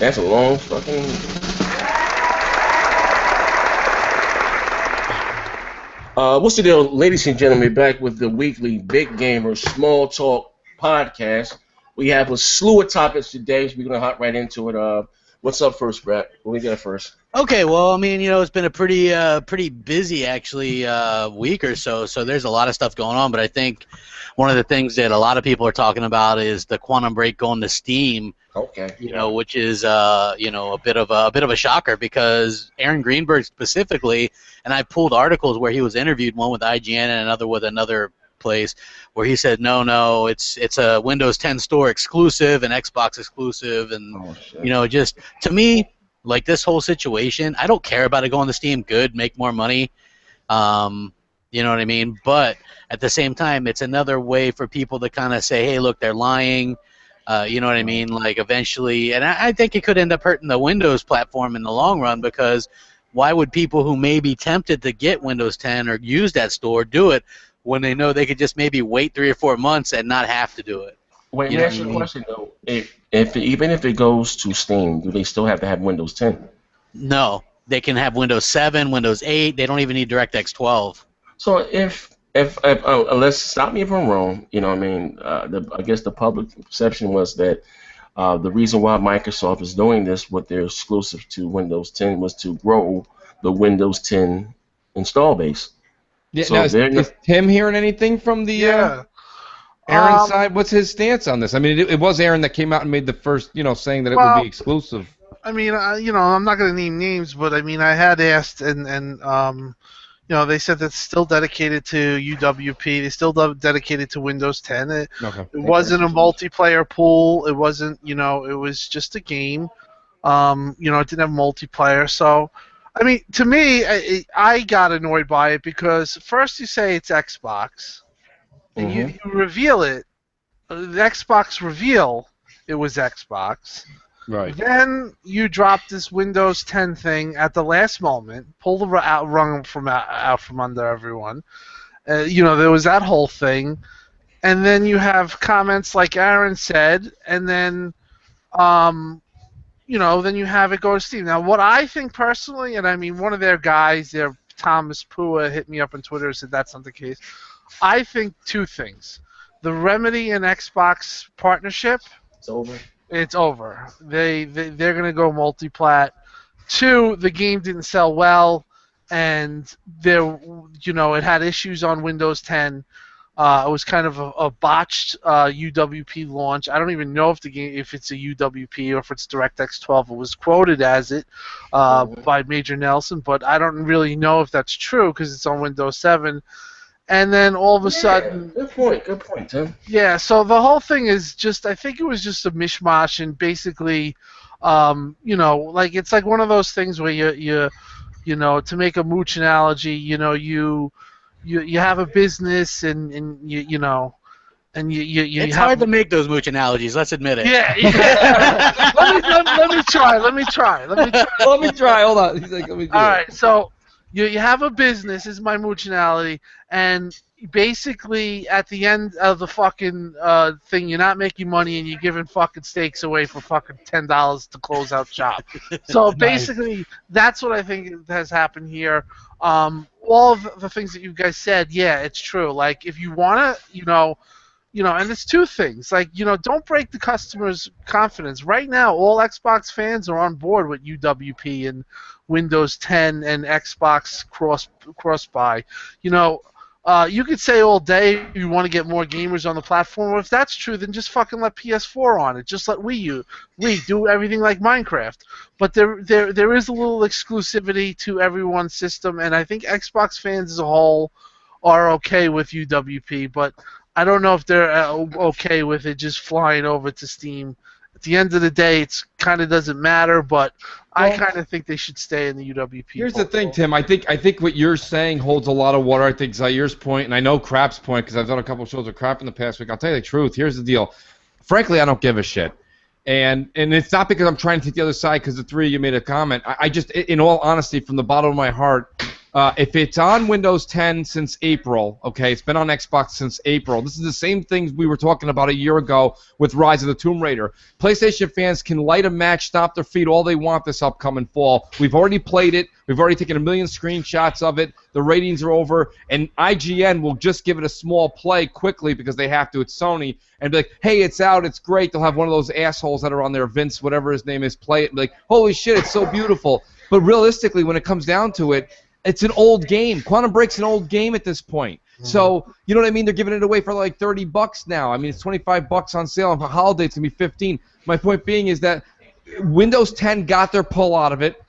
That's a long fucking. What's the deal, ladies and gentlemen? Back with the weekly Big Gamers Small Talk podcast. We have a slew of topics today, so we're gonna hop right into it. What's up first, Brad? What we got first? Okay, well, I mean, it's been a pretty busy actually week or so. So there's a lot of stuff going on, but I think one of the things that a lot of people are talking about is the Quantum Break going to Steam. Okay. Which is a bit of a shocker because Aaron Greenberg specifically, and I pulled articles where he was interviewed, one with IGN and another with another place, where he said no, it's a Windows 10 store exclusive and Xbox exclusive, and just to me, like this whole situation, I don't care about it going to Steam. Good, make more money. You know what I mean? But at the same time, it's another way for people to kind of say, hey, look, they're lying. You know what I mean? Like eventually, and I think it could end up hurting the Windows platform in the long run, because why would people who may be tempted to get Windows 10 or use that store do it when they know they could just maybe wait 3 or 4 months and not have to do it? Wait, let me ask you a question though. Even if it goes to Steam, do they still have to have Windows 10? No, they can have Windows 7, Windows 8. They don't even need DirectX 12. So if unless, stop me if I'm wrong, you know what I mean, I guess the public perception was that the reason why Microsoft is doing this with their exclusive to Windows 10 was to grow the Windows 10 install base. Yeah, so now, is Tim hearing anything from the Aaron side? What's his stance on this? I mean, it was Aaron that came out and made the first, saying that it would be exclusive. I mean, I'm not going to name names, but I mean, I had asked, and they said that's still dedicated to UWP. They still dedicated to Windows 10. It wasn't a multiplayer pool. It wasn't, it was just a game. It didn't have multiplayer. So, I mean, to me, I got annoyed by it because first you say it's Xbox, and you reveal it. The Xbox reveal it was Xbox. Right. Then you drop this Windows 10 thing at the last moment, pull the rug from out from under everyone. There was that whole thing, and then you have comments like Aaron said, and then, then you have it go to Steam. Now, what I think personally, and I mean, one of their guys, Thomas Pua, hit me up on Twitter and said that's not the case. I think two things: the Remedy and Xbox partnership. It's over. It's over. They're gonna go multi-plat. 2, the game didn't sell well, and it had issues on Windows 10. It was kind of a botched UWP launch. I don't even know if it's a UWP or if it's DirectX 12. It was quoted as it by Major Nelson, but I don't really know if that's true because it's on Windows 7. And then all of a sudden... Good point, Tim. Yeah, so the whole thing is just... I think it was just a mishmash, and basically, it's like one of those things where you to make a mooch analogy, you have a business and you it's hard to make those mooch analogies, let's admit it. Yeah. let me try. Hold on. He's like, let me do All right, so... You have a business, is my moochionality, and basically at the end of the fucking thing, you're not making money and you're giving fucking steaks away for fucking $10 to close out shop. So basically, that's what I think has happened here. All of the things that you guys said, yeah, it's true. Like, if you want to, and it's two things. Like, don't break the customer's confidence. Right now, all Xbox fans are on board with UWP and Windows 10 and Xbox cross-buy. You could say all day you want to get more gamers on the platform. Well, if that's true, then just fucking let PS4 on it. Just let Wii do everything like Minecraft. But there is a little exclusivity to everyone's system, and I think Xbox fans as a whole are okay with UWP, but I don't know if they're okay with it just flying over to Steam. At the end of the day, it's kind of doesn't matter, but I kind of think they should stay in the UWP. Here's the thing, Tim. I think what you're saying holds a lot of water. I think Zair's point, and I know Crap's point because I've done a couple shows with Crap in the past week. I'll tell you the truth. Here's the deal. Frankly, I don't give a shit. And it's not because I'm trying to take the other side because the three of you made a comment. I just, in all honesty, from the bottom of my heart, If it's on Windows 10 since April, okay, it's been on Xbox since April. This is the same things we were talking about a year ago with Rise of the Tomb Raider. PlayStation fans can light a match, stomp their feet all they want this upcoming fall. We've already played it. We've already taken 1 million screenshots of it. The ratings are over, and IGN will just give it a small play quickly because they have to. It's Sony, and be like, hey, it's out, it's great. They'll have one of those assholes that are on there, Vince, whatever his name is, play it, and be like, holy shit, it's so beautiful. But realistically, when it comes down to it, it's an old game. Quantum Break's an old game at this point. So, you know what I mean? They're giving it away for like $30 now. I mean, it's $25 on sale, and for holiday it's going to be $15. My point being is that Windows 10 got their pull out of it.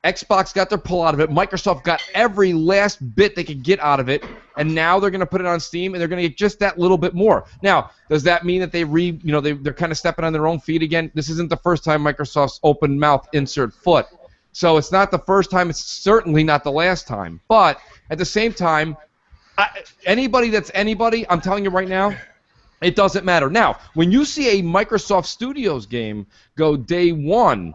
Xbox got their pull out of it. Microsoft got every last bit they could get out of it, and now they're going to put it on Steam, and they're going to get just that little bit more. Now, does that mean that they're kind of stepping on their own feet again? This isn't the first time Microsoft's open mouth insert foot. So it's not the first time. It's certainly not the last time. But at the same time, anybody that's anybody, I'm telling you right now, it doesn't matter. Now, when you see a Microsoft Studios game go day one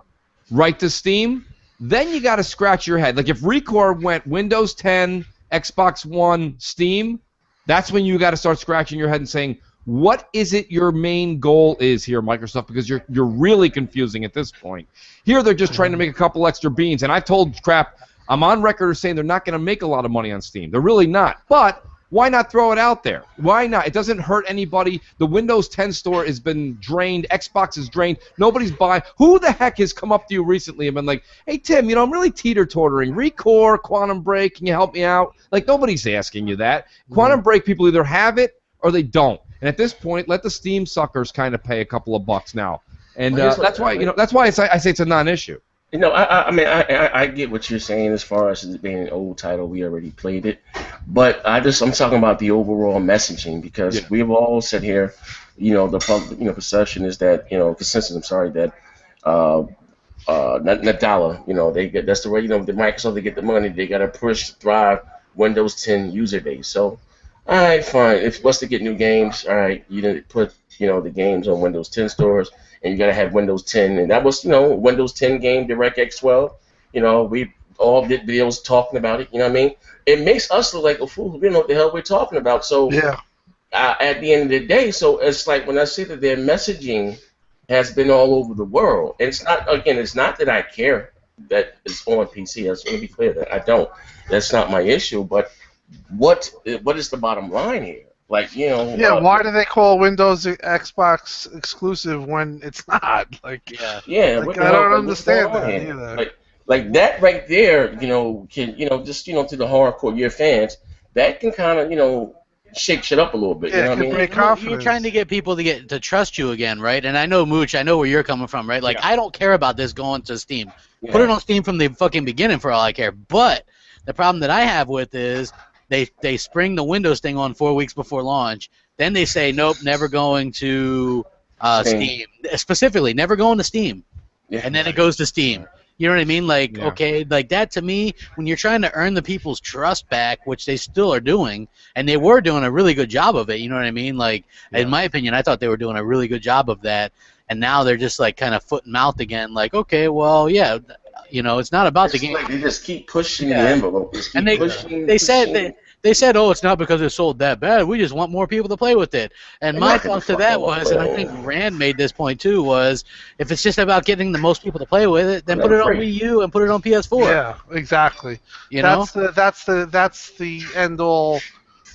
right to Steam, then you got to scratch your head. Like if Recore went Windows 10, Xbox One, Steam, that's when you got to start scratching your head and saying, what is it your main goal is here, Microsoft? Because you're really confusing at this point. Here they're just trying to make a couple extra beans, and I told Crap, I'm on record as saying they're not going to make a lot of money on Steam. They're really not. But why not throw it out there? Why not? It doesn't hurt anybody. The Windows 10 store has been drained. Xbox is drained. Nobody's buying. Who the heck has come up to you recently and been like, hey, Tim, I'm really teeter-tottering. Recore, Quantum Break, can you help me out? Like, nobody's asking you that. Quantum Break people either have it or they don't. And at this point, let the Steam suckers kind of pay a couple of bucks now, and that's why I say it's a non-issue. I mean, I get what you're saying as far as it being an old title. We already played it, but I'm talking about the overall messaging because we've all said here, the public, perception is that, consensus. I'm sorry that Nadala, they get that's the way the Microsoft, they get the money. They got to push thrive Windows 10 user base. So. All right, fine. If what's to get new games, all right, you didn't put the games on Windows 10 stores, and you gotta have Windows 10, and that was Windows 10 game DirectX 12. We all did videos talking about it. You know what I mean? It makes us look like a fool. We don't know what the hell we're talking about. So at the end of the day, so it's like when I say that their messaging has been all over the world. And it's not that I care that it's on PC. I just want to be clear that I don't. That's not my issue, but what is the bottom line here? Like, why do they call Windows Xbox exclusive when it's not? Like, I don't understand that either. Like that right there, can just to the hardcore your fans, that can kind of shake shit up a little bit. Yeah, you know what I mean? You're trying to get people to trust you again, right? And I know, Mooch, I know where you're coming from, right? Like, I don't care about this going to Steam. Yeah. Put it on Steam from the fucking beginning for all I care. But the problem that I have with is they spring the Windows thing on 4 weeks before launch. Then they say, nope, never going to Steam. Specifically, never going to Steam. Yeah. And then it goes to Steam. You know what I mean? Like, okay, like that to me, when you're trying to earn the people's trust back, which they still are doing, and they were doing a really good job of it, you know what I mean? Like, in my opinion, I thought they were doing a really good job of that, and now they're just like kind of foot and mouth again, like, okay, well, yeah, it's not about the game. Like they just keep pushing the envelope. They said, oh, it's not because it sold that bad. We just want more people to play with it. And my thought to that was, and I think Rand made this point too, was if it's just about getting the most people to play with it, then put it on Wii U and put it on PS4. Yeah, exactly. That's the end all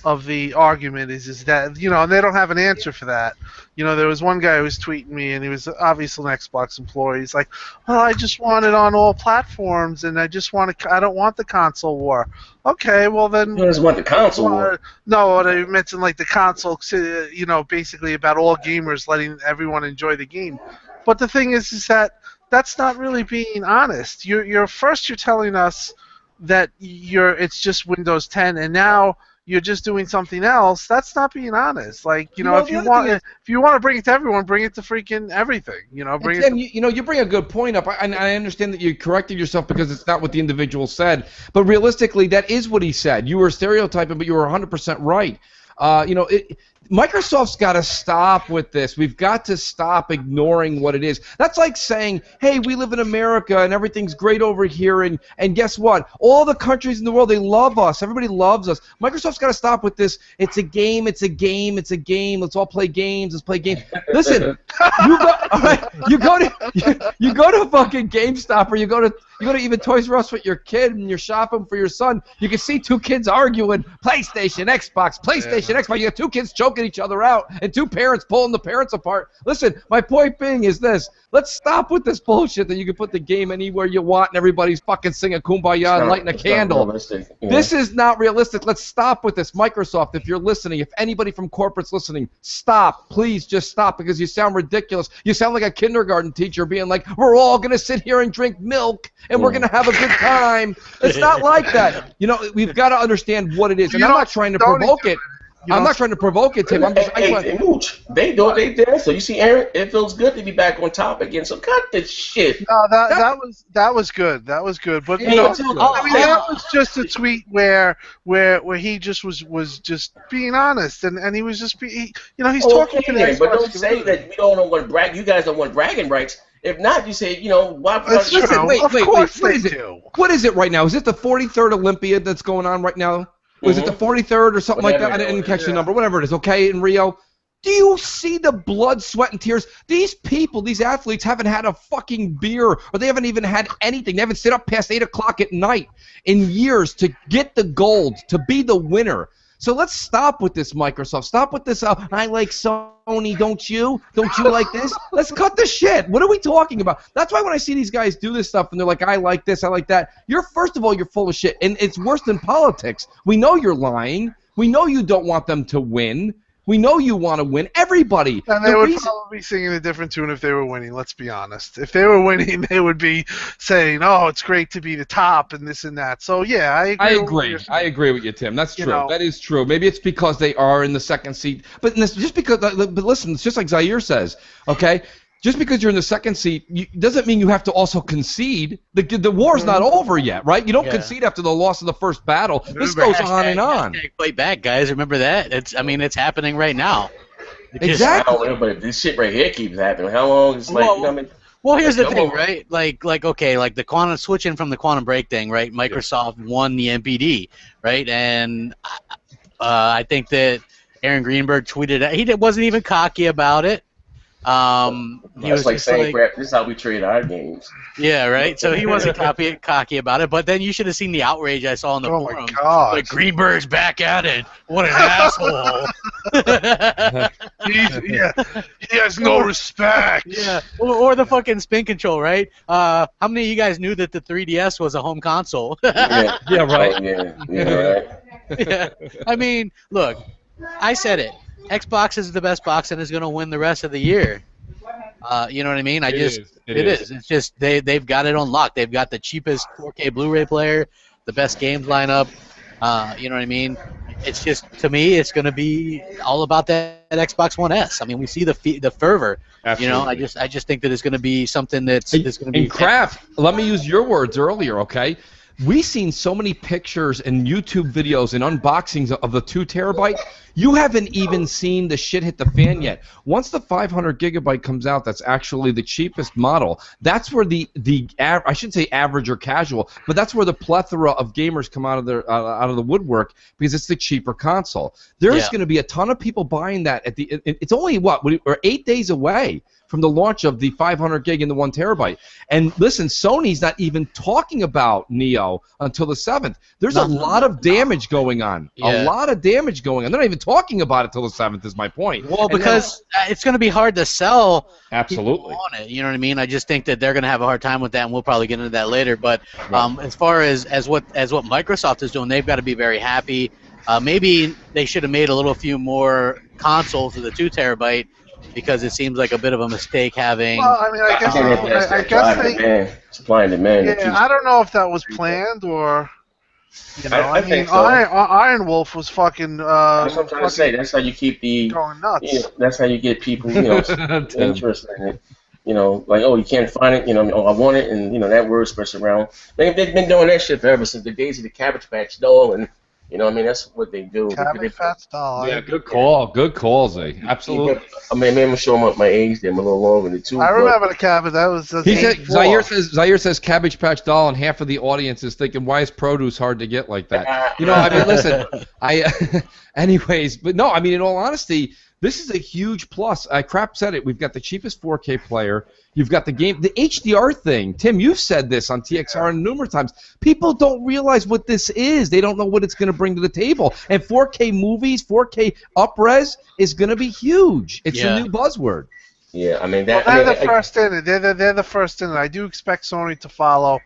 of the argument is that and they don't have an answer for that. There was one guy who was tweeting me, and he was obviously an Xbox employee. He's like, "Well, I just want it on all platforms, and I don't want the console war." Okay, well then. You just want the console war. No, I mentioned like the console, basically about all gamers letting everyone enjoy the game. But the thing is that that's not really being honest. You're telling us that it's just Windows 10, and now you're just doing something else. That's not being honest. Like, if you want to bring it to everyone, bring it to freaking everything. You bring a good point up, and I understand that you corrected yourself because it's not what the individual said. But realistically, that is what he said. You were stereotyping, but you were 100% right. Microsoft's got to stop with this. We've got to stop ignoring what it is. That's like saying, hey, we live in America and everything's great over here, and guess what? All the countries in the world, they love us. Everybody loves us. Microsoft's got to stop with this. It's a game, it's a game, it's a game. Let's all play games. Let's play games. Listen, you go, all right, you go to fucking GameStop, or you go to even Toys R Us with your kid and you're shopping for your son. You can see two kids arguing, PlayStation, Xbox, Xbox. You got two kids choking each other out and two parents pulling the parents apart. Listen, my point being is this. Let's stop with this bullshit that you can put the game anywhere you want and everybody's fucking singing Kumbaya and lighting a candle. This is not realistic. Let's stop with this. Microsoft, if you're listening, if anybody from corporate's listening, stop. Please just stop, because you sound ridiculous. You sound like a kindergarten teacher being like, we're all going to sit here and drink milk and we're going to have a good time. It's not like that. You know, we've got to understand what it is. And I'm not trying to provoke it. I'm not trying to provoke it, Tim. I'm just, hey, Mooch, they do it. They did. So you see, Aaron, it feels good to be back on top again. So cut this shit. No, that was good. That was good. But Hey, I mean, that was just a tweet where he just was just being honest, and he was just he's talking to the but don't say that we don't want to brag. You guys don't want bragging rights. If not, you say, why? Listen, wait. What is it? Do. What is it right now? Is it the 43rd Olympiad that's going on right now? Was it the 43rd or something like that? I didn't catch the number. Whatever it is, okay, in Rio. Do you see the blood, sweat, and tears? These people, these athletes, haven't had a fucking beer, or they haven't even had anything. They haven't stayed up past 8 o'clock at night in years to get the gold, to be the winner. So let's stop with this, Microsoft. Stop with this, I like Sony, don't you? Don't you like this? Let's cut the shit. What are we talking about? That's why when I see these guys do this stuff and they're like, I like this, I like that, first of all, you're full of shit. And it's worse than politics. We know you're lying. We know you don't want them to win. We know you want to win. Everybody. And they would probably be singing a different tune if they were winning, let's be honest. If they were winning, they would be saying, oh, it's great to be the top and this and that. So, yeah, I agree. I agree with you, Tim. That's true. That is true. Maybe it's because they are in the second seat. But just because, but listen, it's just like Zaire says, okay? Just because you're in the second seat doesn't mean you have to also concede. The war's not over yet, right? You don't concede after the loss of the first battle. This goes on and on. Fight back, guys. Remember that? It's happening right now. Exactly. But this shit right here keeps happening. How long is Well, here's the thing, right? Like the quantum switching from the quantum break thing, right? Microsoft won the MPD, right? And I think that Aaron Greenberg tweeted it. He wasn't even cocky about it. He was like saying, crap, this is how we trade our games. Yeah, right. So he wasn't cocky about it. But then you should have seen the outrage I saw on the forums. My God. Like, Greenberg's back at it. What an asshole. He has no respect. Yeah. Or the fucking spin control, right? How many of you guys knew that the 3DS was a home console? Yeah, right. Right. Yeah. I mean, look, I said it. Xbox is the best box and is going to win the rest of the year. You know what I mean? It is. It's just they've got it on lock. They've got the cheapest 4K Blu-ray player, the best games lineup. You know what I mean? It's just, to me, it's going to be all about that Xbox One S. I mean, we see the fervor. Absolutely. You know, I just think that it's going to be something that's going to be. In craft, let me use your words earlier, okay? We've seen so many pictures and YouTube videos and unboxings of the 2 terabyte. You haven't even seen the shit hit the fan yet. Once the 500 gigabyte comes out, that's actually the cheapest model. That's where I shouldn't say average or casual, but that's where the plethora of gamers come out of the woodwork, because it's the cheaper console. There's going to be a ton of people buying that it's only we're 8 days away from the launch of the 500 gig and the 1 terabyte. And listen, Sony's not even talking about Neo until the 7th. There's a lot of damage going on. A lot of damage going on. They're not even talking about it till the 7th is my point. Well, because it's going to be hard to sell absolutely on it. You know what I mean? I just think that they're going to have a hard time with that, and we'll probably get into that later. But as far as what Microsoft is doing, they've got to be very happy. Maybe they should have made a little few more consoles of the 2 terabyte, because it seems like a bit of a mistake having. Well, I mean, I guess they supply and demand. Yeah, I don't know if that was planned or. You know, I think so. Iron Wolf was fucking. That's what I'm trying to say. That's how you keep going nuts. That's how you get people, interested in it. Like, oh, you can't find it. Oh, I want it, and that word spreads around. They've been doing that shit forever since the days of the Cabbage Patch Doll and You know, what I mean, that's what they do. Cabbage Patch doll. Yeah, good call. Good call, Zay. Absolutely. I mean, maybe I'm showing my age there. I'm a little longer than two. I remember the cabbage. That's He said 84. Zaire says Cabbage Patch Doll, and half of the audience is thinking, why is produce hard to get like that? You know, I mean, listen, anyways, but no, I mean, in all honesty, this is a huge plus. Crap said it. We've got the cheapest 4K player. You've got the HDR thing. Tim, you've said this on TXR numerous times. People don't realize what this is. They don't know what it's going to bring to the table. And 4K movies, 4K up-res is going to be huge. It's the new buzzword. Yeah, I mean that. Well, they're the first in it. They're the first in it. I do expect Sony to follow,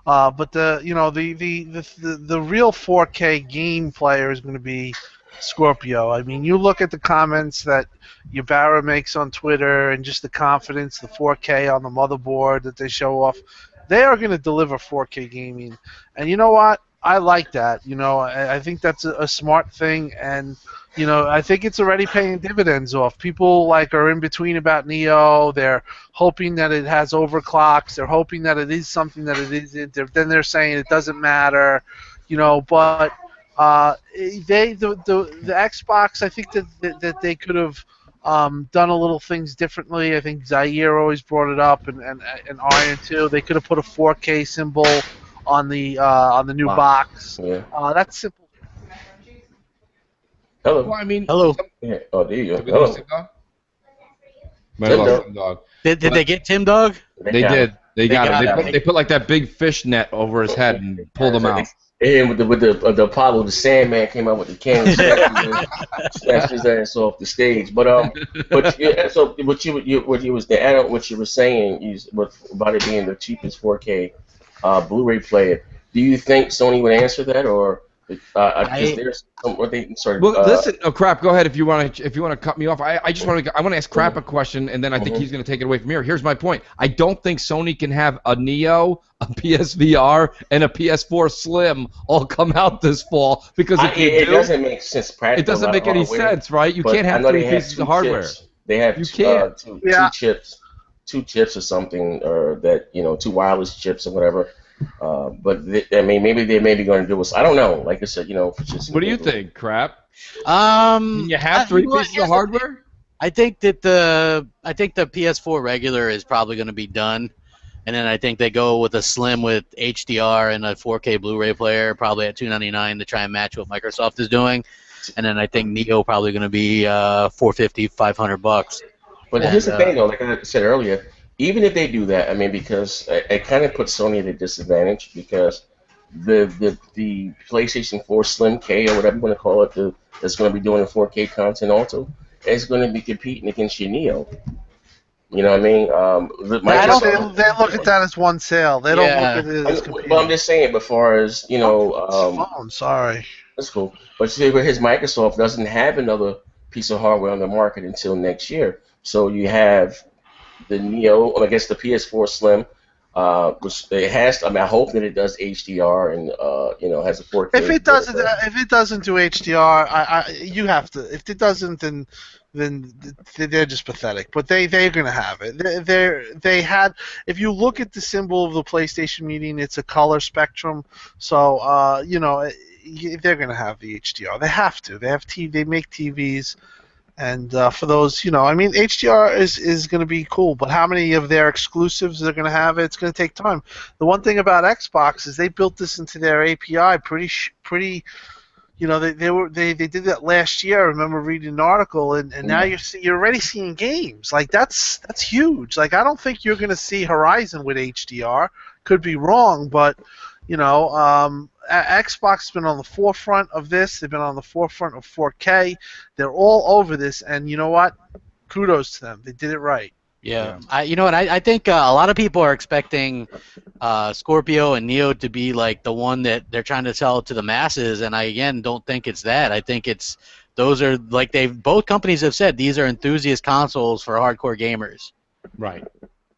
but the real 4K game player is going to be Scorpio. I mean, you look at the comments that Ybarra makes on Twitter and just the confidence, the 4K on the motherboard that they show off. They are going to deliver 4K gaming, and you know what? I like that. You know, I think that's a smart thing, and you know, I think it's already paying dividends off. People like are in between about Neo. They're hoping that it has overclocks. They're hoping that it is something that it isn't. Then they're saying it doesn't matter. You know, but the Xbox, I think that they could have done a little things differently. I think Zaire always brought it up, and Iron too. They could have put a 4K symbol on the new box. Yeah. That's simple. Hello. Well, I mean, Hello. Yeah. Oh, there you go. Did we lose Tim Dog? Might have lost Tim Dog. Did they get Tim Dog? They did. They got him. him. They put like that big fish net over his head and pulled him out. And with the Apollo, the Sandman came out with the cane and snatched his ass off the stage. But yeah, so what you was to add on what you were saying is about it being the cheapest 4K Blu-ray player. Do you think Sony would answer that, or there's some? Or they sorry. Well, listen. Oh crap! Go ahead if you want to cut me off. I just want to ask Crap a question, and then I think he's going to take it away from here. Here's my point. I don't think Sony can have a Neo, a PSVR, and a PS4 Slim all come out this fall because it doesn't make sense. It doesn't make any sense, right? You can't have three pieces of hardware. They have two chips or something, or that two wireless chips or whatever. But I mean, maybe they may be going to do this. I don't know. Like I said, what do you think, Crap? Can you have three pieces of hardware? I think the PS4 regular is probably going to be done, and then I think they go with a Slim with HDR and a 4K Blu-ray player, probably at $299 to try and match what Microsoft is doing, and then I think Neo probably going to be $450, $500. But here's the thing, though. Like I said earlier. Even if they do that, I mean, because it kind of puts Sony at a disadvantage because the PlayStation 4 Slim K or whatever you want to call it, that's going to be doing the 4K content also, is going to be competing against your Neo. You know what I mean? They look at that as one sale. They don't look at it as competing. Well, I'm just saying, as far as sorry. That's cool. But see, his Microsoft doesn't have another piece of hardware on the market until next year, so you have the Neo, I guess the PS4 Slim, which it has. I mean, I hope that it does HDR and has a 4K. If it doesn't do HDR, you have to. If it doesn't, then they're just pathetic. But they're gonna have it. They had. If you look at the symbol of the PlayStation meeting, it's a color spectrum. So they're gonna have the HDR. They have to. They make TVs. And for those, I mean, HDR is going to be cool, but how many of their exclusives they're going to have? It's going to take time. The one thing about Xbox is they built this into their API pretty. They did that last year. I remember reading an article, and now you're already seeing games. Like that's huge. Like I don't think you're going to see Horizon with HDR. Could be wrong, but Xbox has been on the forefront of this. They've been on the forefront of 4K. They're all over this, and you know what? Kudos to them. They did it right. Yeah. I think a lot of people are expecting Scorpio and Neo to be like the one that they're trying to sell to the masses, and I again don't think it's that. I think those are like both companies have said these are enthusiast consoles for hardcore gamers. Right.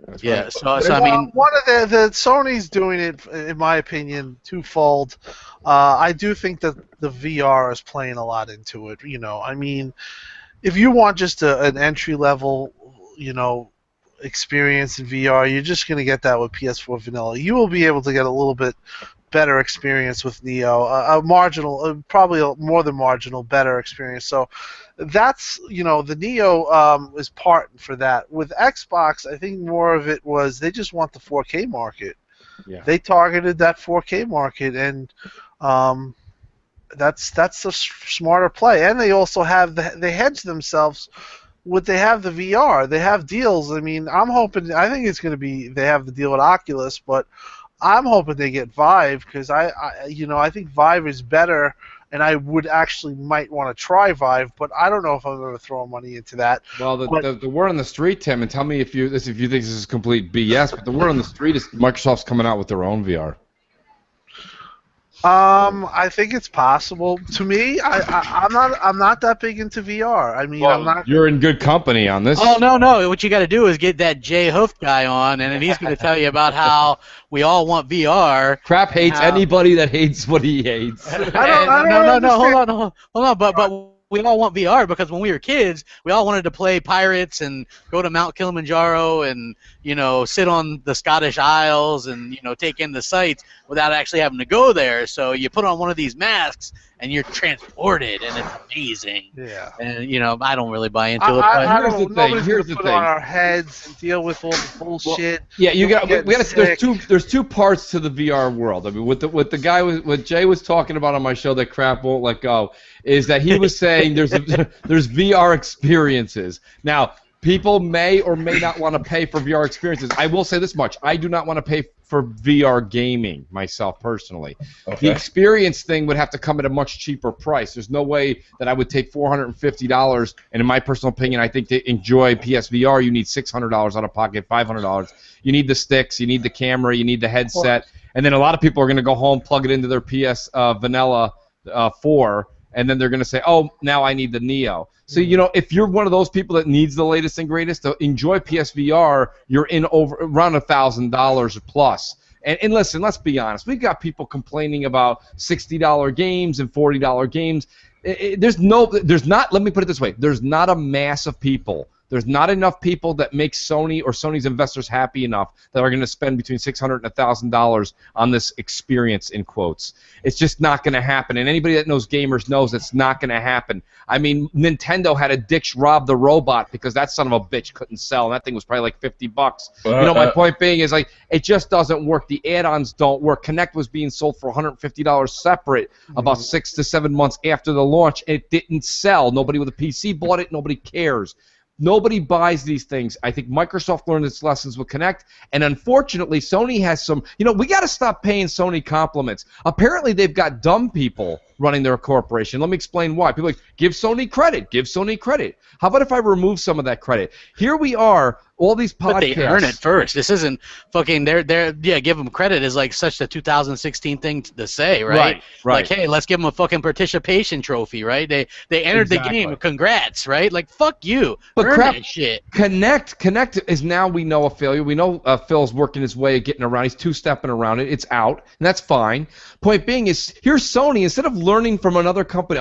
That's right. So I mean, one of the Sony's doing it, in my opinion, twofold. I do think that the VR is playing a lot into it. I mean, if you want just an entry level, experience in VR, you're just going to get that with PS4 vanilla. You will be able to get a little bit better experience with Neo, a marginal, probably a more than marginal better experience. So that's, the Neo is part for that. With Xbox, I think more of it was they just want the 4K market. Yeah. They targeted that 4K market, and that's a smarter play. And they also have they hedge themselves. They have the VR, they have deals. I mean, I think it's going to be they have the deal with Oculus, but I'm hoping they get Vive because I think Vive is better, and I would actually might want to try Vive, but I don't know if I'm ever throwing money into that. Well, the word on the street, Tim, and tell me if you think this is complete BS, but the word on the street is Microsoft's coming out with their own VR. I think it's possible. To me, I'm not that big into VR. I mean, I'm not. You're in good company on this. Oh, no. What you got to do is get that Jay Hoof guy on, and then he's going to tell you about how we all want VR. Crap hates anybody that hates what he hates. I don't No. Hold on. But we all want VR because when we were kids, we all wanted to play pirates and go to Mount Kilimanjaro and, sit on the Scottish Isles and, take in the sights without actually having to go there. So you put on one of these masks and you're transported, and it's amazing. Yeah. And, I don't really buy into it. Here's the thing. Here's the put thing. on our heads and deal with all the bullshit. Yeah, we got. There's two parts to the VR world. I mean, what Jay was talking about on my show that crap won't let go is that he was saying there's VR experiences. Now, people may or may not want to pay for VR experiences. I will say this much: I do not want to pay for VR gaming myself personally. Okay. The experience thing would have to come at a much cheaper price. There's no way that I would take $450, and in my personal opinion, I think to enjoy PSVR, you need $600 out of pocket, $500. You need the sticks, you need the camera, you need the headset, and then a lot of people are going to go home, plug it into their PS Vanilla 4, and then they're going to say, oh, now I need the Neo. So, if you're one of those people that needs the latest and greatest to enjoy PSVR, you're in around $1,000 plus. And listen, let's be honest. We've got people complaining about $60 games and $40 games. Let me put it this way. There's not a mass of people. There's not enough people that make Sony or Sony's investors happy enough that are going to spend between $600 and $1,000 on this experience, in quotes. It's just not going to happen. And anybody that knows gamers knows it's not going to happen. I mean, Nintendo had a ditch Rob the Robot because that son of a bitch couldn't sell, and that thing was probably like $50. My point being is, it just doesn't work. The add-ons don't work. Kinect was being sold for $150 separate about 6 to 7 months after the launch. It didn't sell. Nobody with a PC bought it. Nobody cares. Nobody buys these things. I think Microsoft learned its lessons with Kinect, and unfortunately, Sony has some. We got to stop paying Sony compliments. Apparently, they've got dumb people running their corporation. Let me explain why. People are like, give Sony credit. Give Sony credit. How about if I remove some of that credit? Here we are, all these podcasts. But they earn it first. This isn't fucking. Give them credit is like such a 2016 thing to say, right? Right. Like, hey, let's give them a fucking participation trophy, right? They entered the game. Congrats, right? Like, fuck you. But earn crap, that shit. Kinect is now, we know, a failure. We know Phil's working his way of getting around. He's two-stepping around it. It's out, and that's fine. Point being is, here's Sony. Instead of learning from another company,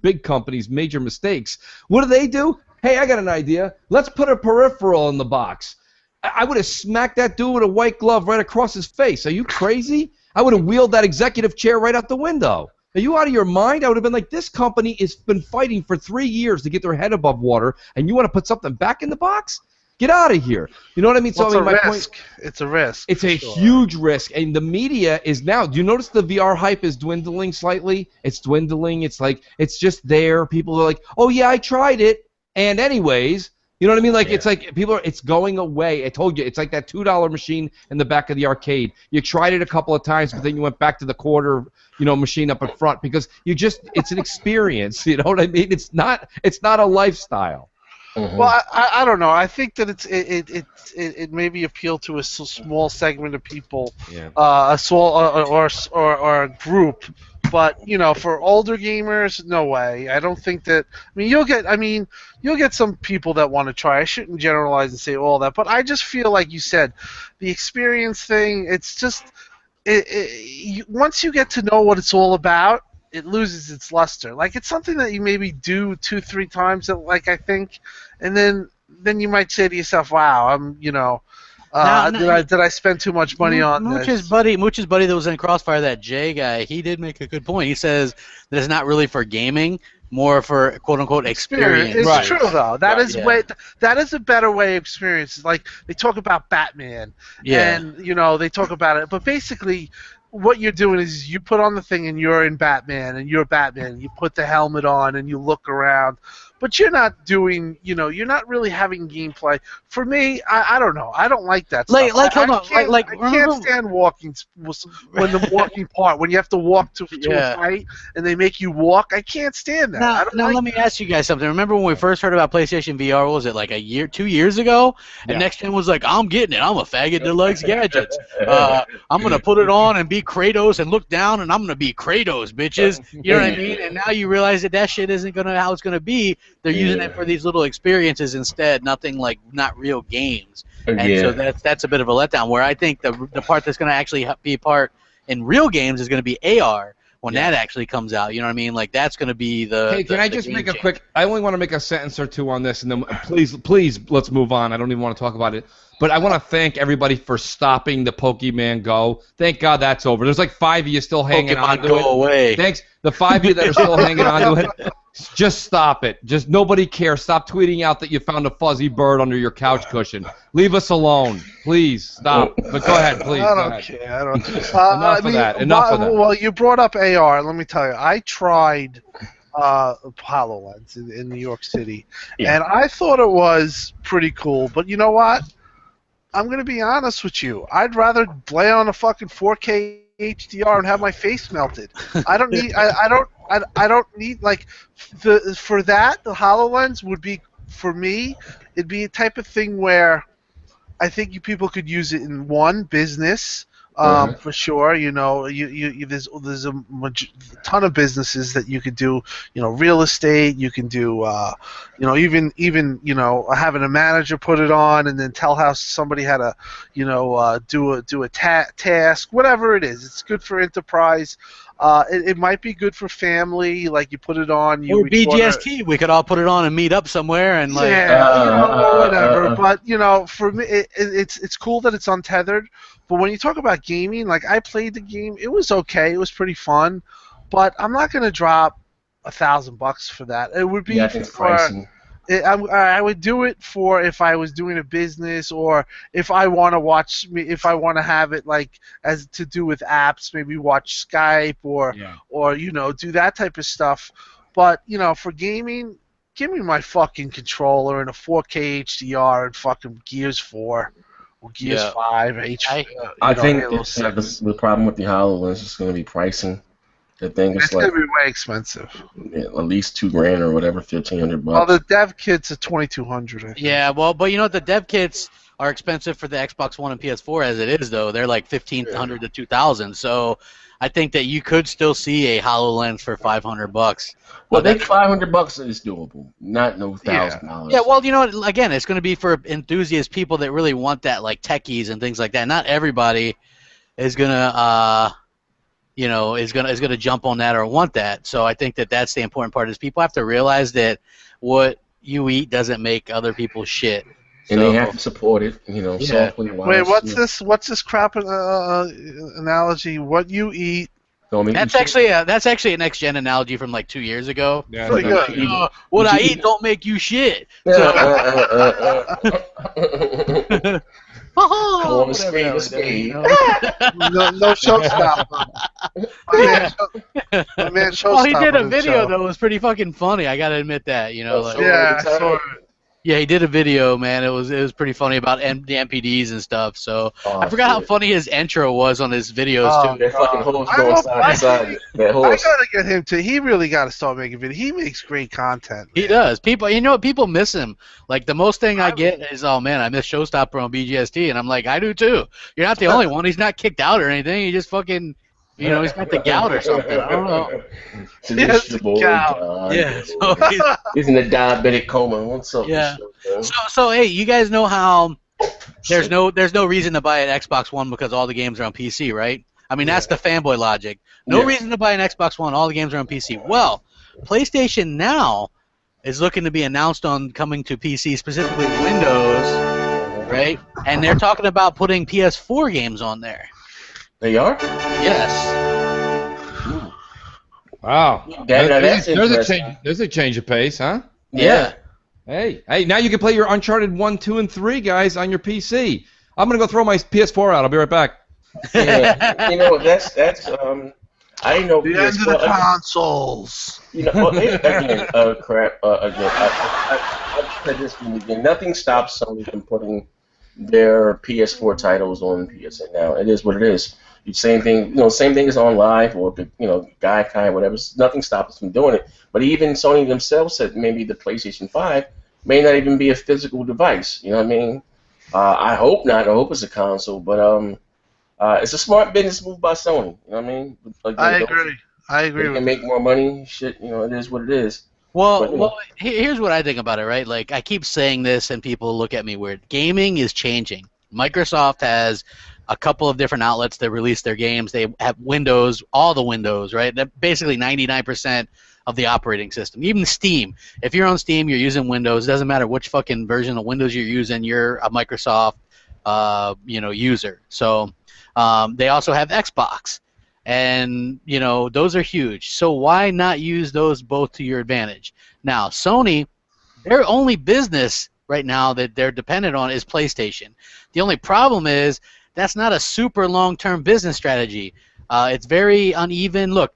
big company's major mistakes, what do? Hey, I got an idea. Let's put a peripheral in the box. I would have smacked that dude with a white glove right across his face. Are you crazy? I would have wheeled that executive chair right out the window. Are you out of your mind? I would have been like, this company has been fighting for 3 years to get their head above water, and you want to put something back in the box? Get out of here. You know what I mean? Well, it's a risk. It's a huge risk, and the media is now. Do you notice the VR hype is dwindling slightly? It's dwindling. It's like it's just there. People are like, oh yeah, I tried it, and anyways, you know what I mean? Like It's like it's going away. I told you, it's like that $2 machine in the back of the arcade. You tried it a couple of times, but then you went back to the quarter, machine up in front because it's an experience. You know what I mean? It's not a lifestyle. Mm-hmm. Well, I don't know. I think that it maybe appeal to a small segment of people, a small or a group, but for older gamers, no way. I don't think that. You'll get some people that want to try. I shouldn't generalize and say all that, but I just feel like you said, the experience thing. It's just once you get to know what it's all about, it loses its luster. Like, it's something that you maybe do 2-3 times, I think, and then you might say to yourself, wow, Did I spend too much money on Mooch's this? buddy that was in Crossfire, that Jay guy, he did make a good point. He says that it's not really for gaming, more for quote unquote experience. It's Right. true though. That is yeah. that is a better way of experience. Like they talk about Batman, Yeah. and they talk about it, but basically. What you're doing is you put on the thing and you're in Batman and you're Batman. You put the helmet on and you look around, but you're not doing, you're not really having gameplay. For me, I don't know. I don't like that stuff. Hold on. I can't stand walking when the walking part when you have to walk to Yeah. a fight and they make you walk. I can't stand that. I don't Now like let me ask you guys something. Remember when we first heard about PlayStation VR? What was it, like 2 years ago? And Yeah. next gen was like, I'm getting it. I'm a faggot that likes gadgets. I'm gonna put it on and be Kratos and look down and I'm gonna be Kratos, bitches. You know what I mean? And now you realize that shit isn't how it's gonna be. They're using it for these little experiences instead, not real games. And so that's a bit of a letdown. Where I think the part that's gonna actually be a part in real games is gonna be AR. When that actually comes out, you know what I mean? Like that's going to be the. Hey, can I just make a quick? I only want to make a sentence or two on this, and then please, let's move on. I don't even want to talk about it. But I want to thank everybody for stopping the Pokemon Go. Thank God that's over. There's like 5 of you still hanging on to it. Pokemon Go away. Thanks. The 5 of you that are still hanging on to it, just stop it. Just nobody cares. Stop tweeting out that you found a fuzzy bird under your couch cushion. Leave us alone. Please stop. But go ahead, please. I don't care. I don't. Enough of that. Enough of that. Well, you brought up AR. Let me tell you, I tried HoloLens in New York City, and I thought it was pretty cool. But you know what? I'm gonna be honest with you. I'd rather play on a fucking 4K HDR and have my face melted. I don't need. I don't need like for that. The HoloLens would be for me. It'd be a type of thing where I think you people could use it in one business. For sure, there's a ton of businesses that you could do. Real estate. You can do, even having a manager put it on and then tell how somebody had to, do a task. Whatever it is, it's good for enterprise. It might be good for family. Like you put it on. Or BGST. We could all put it on and meet up somewhere and like. Whatever. But for me, it's cool that it's untethered. But when you talk about gaming, like I played the game, it was okay. It was pretty fun, but I'm not gonna drop $1,000 for that. It would be I would do it for if I was doing a business or if I want to watch if I want to have it like as to do with apps, maybe watch Skype or do that type of stuff. But for gaming, give me my fucking controller and a 4K HDR and fucking Gears 4. Or Gears 5, I think the problem with the HoloLens is going to be pricing. The thing is it's going to be way expensive. At least $2,000 or whatever, $1,500. Well, the dev kits are $2,200. Yeah, well, but the dev kits are expensive for the Xbox One and PS4 as it is, though. They're like $1,500 to $2,000. So I think that you could still see a HoloLens for $500. Well, I think $500 is doable, not no $1,000. Yeah, well, again, it's going to be for enthusiast people that really want that, like techies and things like that. Not everybody is gonna, is gonna jump on that or want that. So I think that that's the important part. Is people have to realize that what you eat doesn't make other people shit. And they have to support it, softly. Wait, what's this crap analogy? What you eat. That's actually a next gen analogy from like 2 years ago. Yeah, pretty good. What I eat don't make you shit. Call him a spade. No showstopper. My man showstopper. Oh, he did a video though. It was pretty fucking funny. I gotta admit that. Yeah, he did a video, man. It was pretty funny about the MPDs and stuff. So I forgot how funny his intro was on his videos too. That fucking horse going side to side. That horse. I gotta get him to. He really gotta start making videos. He makes great content. Man. He does. People, people miss him. Like the most thing I get is, oh man, I miss Showstopper on BGST, and I'm like, I do too. You're not the only one. He's not kicked out or anything. He just fucking. He's got the gout or something. I don't know. Yeah. So he's in a diabetic coma. What's up? Yeah. So hey, you guys know how there's no reason to buy an Xbox One because all the games are on PC, right? I mean, that's the fanboy logic. No reason to buy an Xbox One. All the games are on PC. Well, PlayStation Now is looking to be announced on coming to PC, specifically Windows. right? And they're talking about putting PS4 games on there. They are? Yes. Ooh. Wow. That's There's a interesting. change. There's a change of pace, huh? Yeah. Hey, now you can play your Uncharted 1, 2, and 3, guys, on your PC. I'm gonna go throw my PS4 out. I'll be right back. Yeah. You know, that's I didn't know The end of the PS4. consoles. You know, again, crap. Again, I've said this from the beginning. Nothing stops Sony from putting their PS4 titles on PSN now. It is what it is. Same thing, same thing as on Live or Gaikai, whatever. Nothing stops us from doing it. But even Sony themselves said maybe the PlayStation 5 may not even be a physical device. You know what I mean? I hope not. I hope it's a console. But it's a smart business move by Sony. You know what I mean? Again, I agree they with can make more money. Shit, it is what it is. But, Well, here's what I think about it, right? Like, I keep saying this, and people look at me weird. Gaming is changing. Microsoft has a couple of different outlets that release their games. They have Windows, all the Windows, right? That basically 99% of the operating system. Even Steam. If you're on Steam, you're using Windows. It doesn't matter which fucking version of Windows you're using. You're a Microsoft, user. So they also have Xbox. And, those are huge. So why not use those both to your advantage? Now, Sony, their only business right now that they're dependent on is PlayStation. The only problem is that's not a super long-term business strategy. It's very uneven. Look,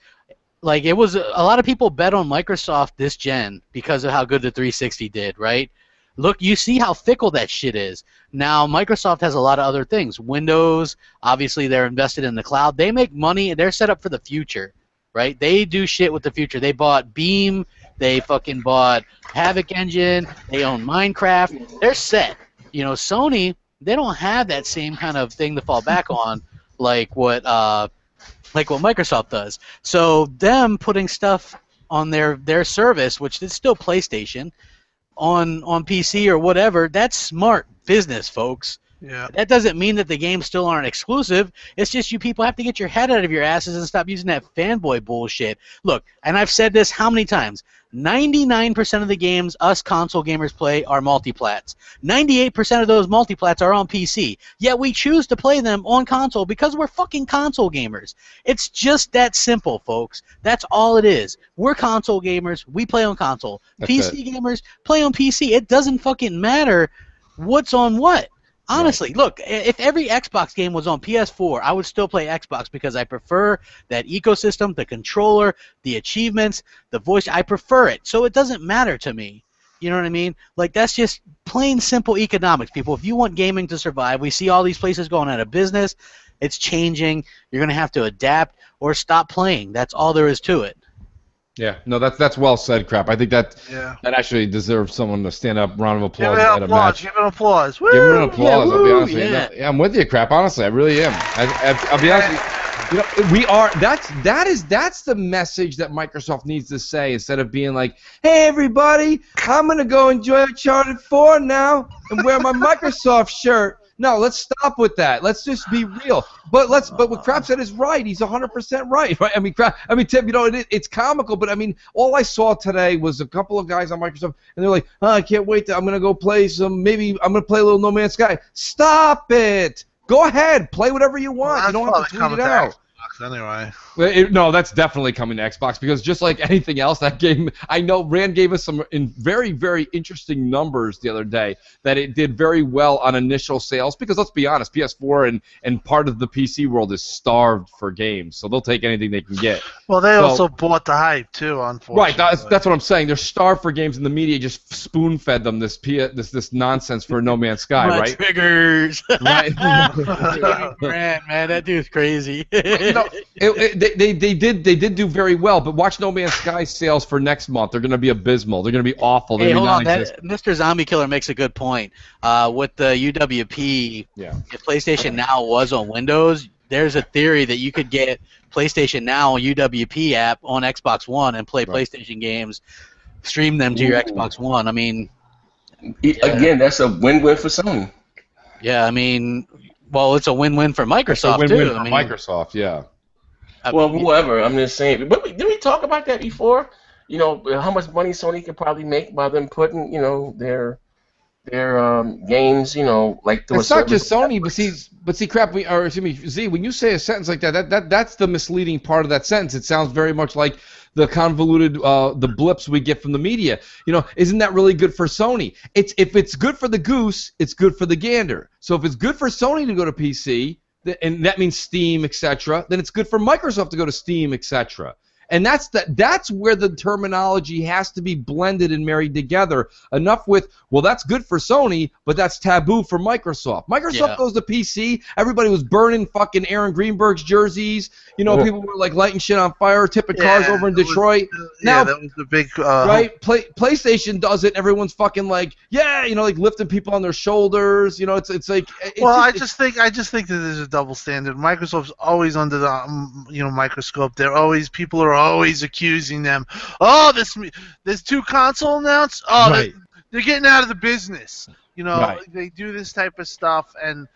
like a lot of people bet on Microsoft this gen because of how good the 360 did, right? Look, you see how fickle that shit is. Now, Microsoft has a lot of other things. Windows, obviously, they're invested in the cloud. They make money, and they're set up for the future, right? They do shit with the future. They bought Beam. They fucking bought Havoc Engine. They own Minecraft. They're set. Sony, they don't have that same kind of thing to fall back on like what Microsoft does. So them putting stuff on their service, which is still PlayStation, on PC or whatever, that's smart business, folks. Yeah. That doesn't mean that the games still aren't exclusive. It's just you people have to get your head out of your asses and stop using that fanboy bullshit. Look, and I've said this how many times? 99% of the games us console gamers play are multiplats. 98% of those multiplats are on PC. Yet we choose to play them on console because we're fucking console gamers. It's just that simple, folks. That's all it is. We're console gamers. We play on console. PC gamers play on PC. It doesn't fucking matter what's on what. Honestly, look, if every Xbox game was on PS4, I would still play Xbox because I prefer that ecosystem, the controller, the achievements, the voice. I prefer it. So it doesn't matter to me. You know what I mean? Like, that's just plain simple economics, people. If you want gaming to survive, we see all these places going out of business. It's changing. You're going to have to adapt or stop playing. That's all there is to it. Yeah, no, that's well said, Crap. I think that actually deserves someone to stand up, round of applause at a match. Give it applause. Woo! Give him an applause. Yeah, I'll be honest with you. yeah. No, I'm with you, Crap. Honestly, I really am. I'll be honest with you. We are. That's the message that Microsoft needs to say instead of being like, "Hey, everybody, I'm gonna go enjoy Uncharted 4 now and wear my Microsoft shirt." No, let's stop with that. Let's just be real. But what Crap said is right. He's 100% right. I mean, Tim, it's comical, but I mean, all I saw today was a couple of guys on Microsoft, and they're like, "Oh, I can't wait. I'm gonna go play maybe I'm gonna play a little No Man's Sky." Stop it. Go ahead, play whatever you want. Well, you don't have to tweet it out. Anyway. No, that's definitely coming to Xbox because just like anything else, that game, I know Rand gave us some very, very interesting numbers the other day that it did very well on initial sales because let's be honest, PS4 and part of the PC world is starved for games, so they'll take anything they can get. Well, they also bought the hype too, unfortunately. Right, that's what I'm saying. They're starved for games, and the media just spoon-fed them this nonsense for No Man's Sky, My right? triggers. Right. Grant, man, that dude's crazy. They did do very well, but watch No Man's Sky sales for next month. They're going to be abysmal. They're going to be awful. Hey, hold on. Mr. Zombie Killer makes a good point. With the UWP, if PlayStation Now was on Windows, there's a theory that you could get PlayStation Now UWP app on Xbox One and play PlayStation games, stream them to your Xbox One. I mean, again, that's a win-win for Sony. Yeah, I mean, well, it's a win-win for Microsoft it's a win-win too. for Microsoft, yeah. Well, whoever. I'm just saying. But did we talk about that before? How much money Sony could probably make by them putting, their games, like through a It's not service. just Sony, but see, crap. Excuse me, Z. When you say a sentence like that's the misleading part of that sentence. It sounds very much like the convoluted, the blips we get from the media. Isn't that really good for Sony? If it's good for the goose, it's good for the gander. So if it's good for Sony to go to PC, and that means Steam, etc., then it's good for Microsoft to go to Steam, etc. And that's where the terminology has to be blended and married together. Enough with, well, that's good for Sony, but that's taboo for Microsoft. Microsoft goes to PC. Everybody was burning fucking Aaron Greenberg's jerseys. People were like lighting shit on fire, tipping cars over in Detroit. Now, that was the big right? PlayStation does it. Everyone's fucking like, yeah, like lifting people on their shoulders. It's like. I just think that there's a double standard. Microsoft's always under the microscope. People are always accusing them. Oh, there's two console announced. Oh, Right. they're getting out of the business. Right. They do this type of stuff, and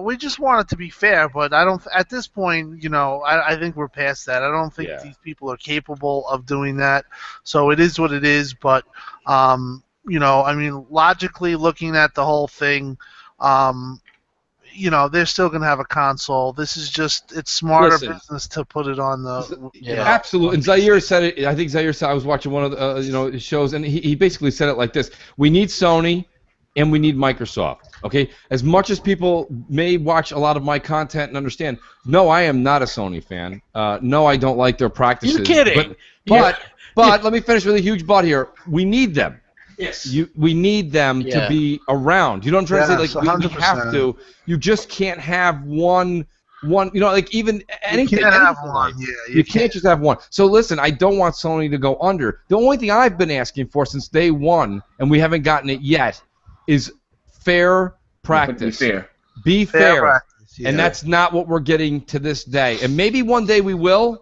we just want it to be fair. But I don't. At this point, I think we're past that. I don't think these people are capable of doing that. So it is what it is. But logically looking at the whole thing, they're still going to have a console. This is it's smarter business to put it on the. Absolutely. And Zaire said it. I think Zaire said, I was watching one of the shows, and he basically said it like this: we need Sony, and we need Microsoft. Okay. As much as people may watch a lot of my content and understand, no, I am not a Sony fan. No, I don't like their practices. You're kidding. But let me finish with a huge but here. We need them. Yes. We need them to be around. You know what I'm trying to say? Like we 100%. have to. You just can't have one. Like even anything. You can't have anything one. like. Yeah. You can't just have one. So listen, I don't want Sony to go under. The only thing I've been asking for since day one, and we haven't gotten it yet, is fair practice. Be fair. Practice, yeah. And that's not what we're getting to this day. And maybe one day we will.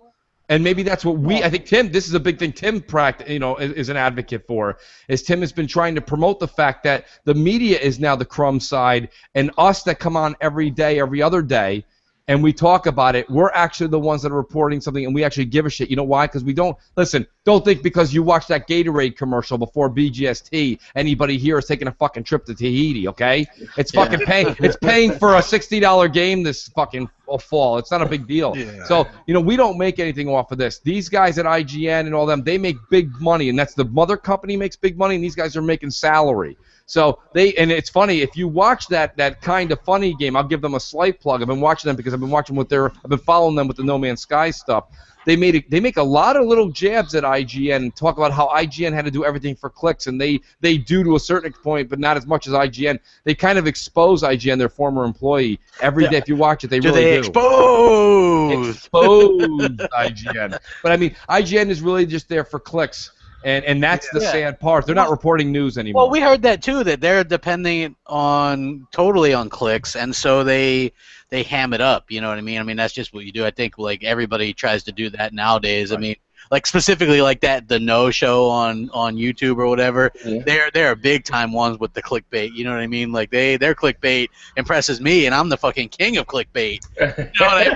And maybe that's what I think Tim, this is a big thing Tim is an advocate for, is Tim has been trying to promote the fact that the media is now the crumb side, and us that come on every day, every other day, and we talk about it, we're actually the ones that are reporting something, and we actually give a shit. You know why? Because we don't, listen, don't think because you watched that Gatorade commercial before BGST, anybody here is taking a fucking trip to Tahiti, okay? It's fucking paying for a $60 game this fucking fall. It's not a big deal. Yeah. So, we don't make anything off of this. These guys at IGN and all them, they make big money, and that's the mother company makes big money, and these guys are making salary. So and it's funny, if you watch that kind of funny game, I'll give them a slight plug. I've been watching them because I've been following them with the No Man's Sky stuff. They make a lot of little jabs at IGN and talk about how IGN had to do everything for clicks, and they do to a certain point, but not as much as IGN. They kind of expose IGN, their former employee, every day. If you watch it, they really do. Expose IGN. But I mean, IGN is really just there for clicks. And that's the sad part. They're not reporting news anymore. Well, we heard that too, that they're depending totally on clicks, and so they ham it up. You know what I mean? I mean, that's just what you do. I think like everybody tries to do that nowadays. Right. I mean, like specifically like the No Show on YouTube or whatever. Yeah. They're big time ones with the clickbait. You know what I mean? Like their clickbait impresses me, and I'm the fucking king of clickbait. You know what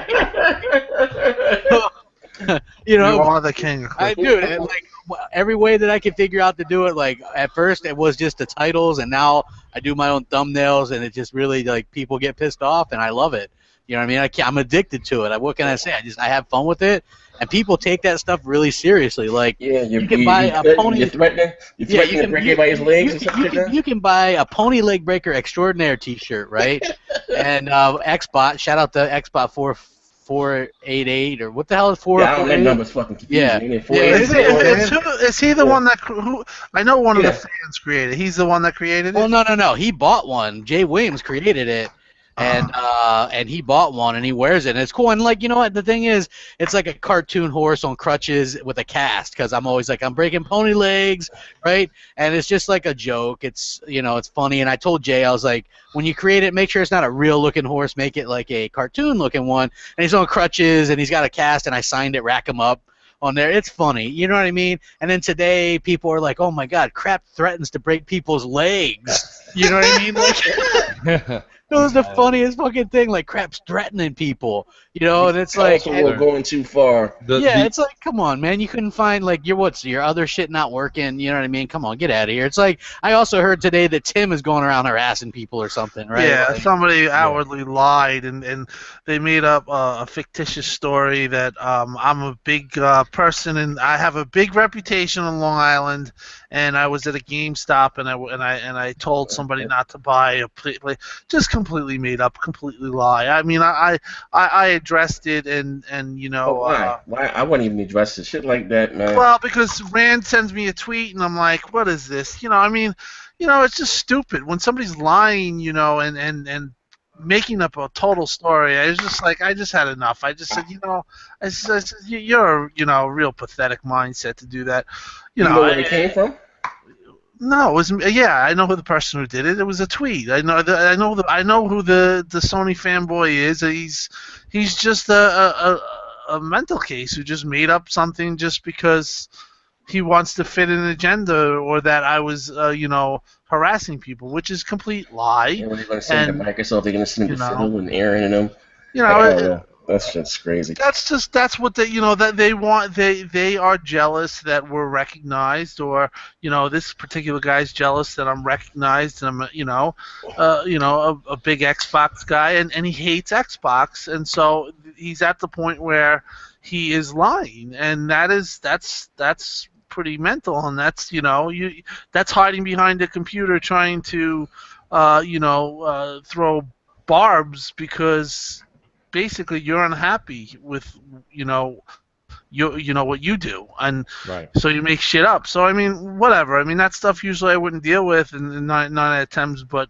I mean? You are the king. I do. And like every way that I can figure out to do it. Like at first it was just the titles, and now I do my own thumbnails, and it just really like people get pissed off, and I love it. You know what I mean? I'm addicted to it. What can I say? I have fun with it, and people take that stuff really seriously. Like you can buy a pony. You're threatening to break everybody's legs or something. You can buy a Pony Leg Breaker Extraordinaire T-shirt, right? And Xbot, shout out to Xbot 488 or what the hell is 4? Yeah, I don't know, that number's fucking confusing. Yeah. Is he the one that I know one of the fans created? He's the one that created it. Well, no. He bought one. Jay Williams created it. And he bought one and he wears it and it's cool. And like, you know what, the thing is, it's like a cartoon horse on crutches with a cast, because I'm always like, I'm breaking pony legs, right? And it's just like a joke. It's, it's funny. And I told Jay, I was like, when you create it, make sure it's not a real looking horse, make it like a cartoon looking one. And he's on crutches and he's got a cast, and I signed it, Rack 'em Up on there. It's funny, you know what I mean? And then today people are like, oh my god, crap threatens to break people's legs. You know what I mean? Like It was the funniest fucking thing. Like, crap's threatening people, and it's like, also we're going too far. it's like, come on, man. You couldn't find, like, your other shit not working. You know what I mean? Come on, get out of here. It's like, I also heard today that Tim is going around harassing people or something, right? Yeah, Like, somebody outwardly lied, and they made up a fictitious story that I'm a big person and I have a big reputation on Long Island, and I was at a GameStop and I told somebody not to buy just completely made up, completely lie. I mean, I addressed it and But why? Why? I wouldn't even address the shit like that, man. well, because Rand sends me a tweet and I'm like, what is this? I mean, it's just stupid when somebody's lying, and making up a total story. I was just like, I just had enough. I just said, I said, you're, a real pathetic mindset to do that. You know where it came from? No, it was I know who the person who did it. It was a tweet. I know who the Sony fanboy is. He's just a mental case who just made up something just because he wants to fit an agenda, or that I was harassing people, which is complete lie. Yeah, when they're going to send it to Microsoft, they're going to send it to Phil and Aaron and them. That's just crazy. That's what that they want. They are jealous that we're recognized, or this particular guy's jealous that I'm recognized, and I'm a big Xbox guy, and he hates Xbox, and so he's at the point where he is lying, and that's pretty mental, and that's that's hiding behind a computer trying to throw barbs because basically you're unhappy with what you do, and so you make shit up. So I mean, whatever. I mean, that stuff usually I wouldn't deal with in 9 out of 10s, but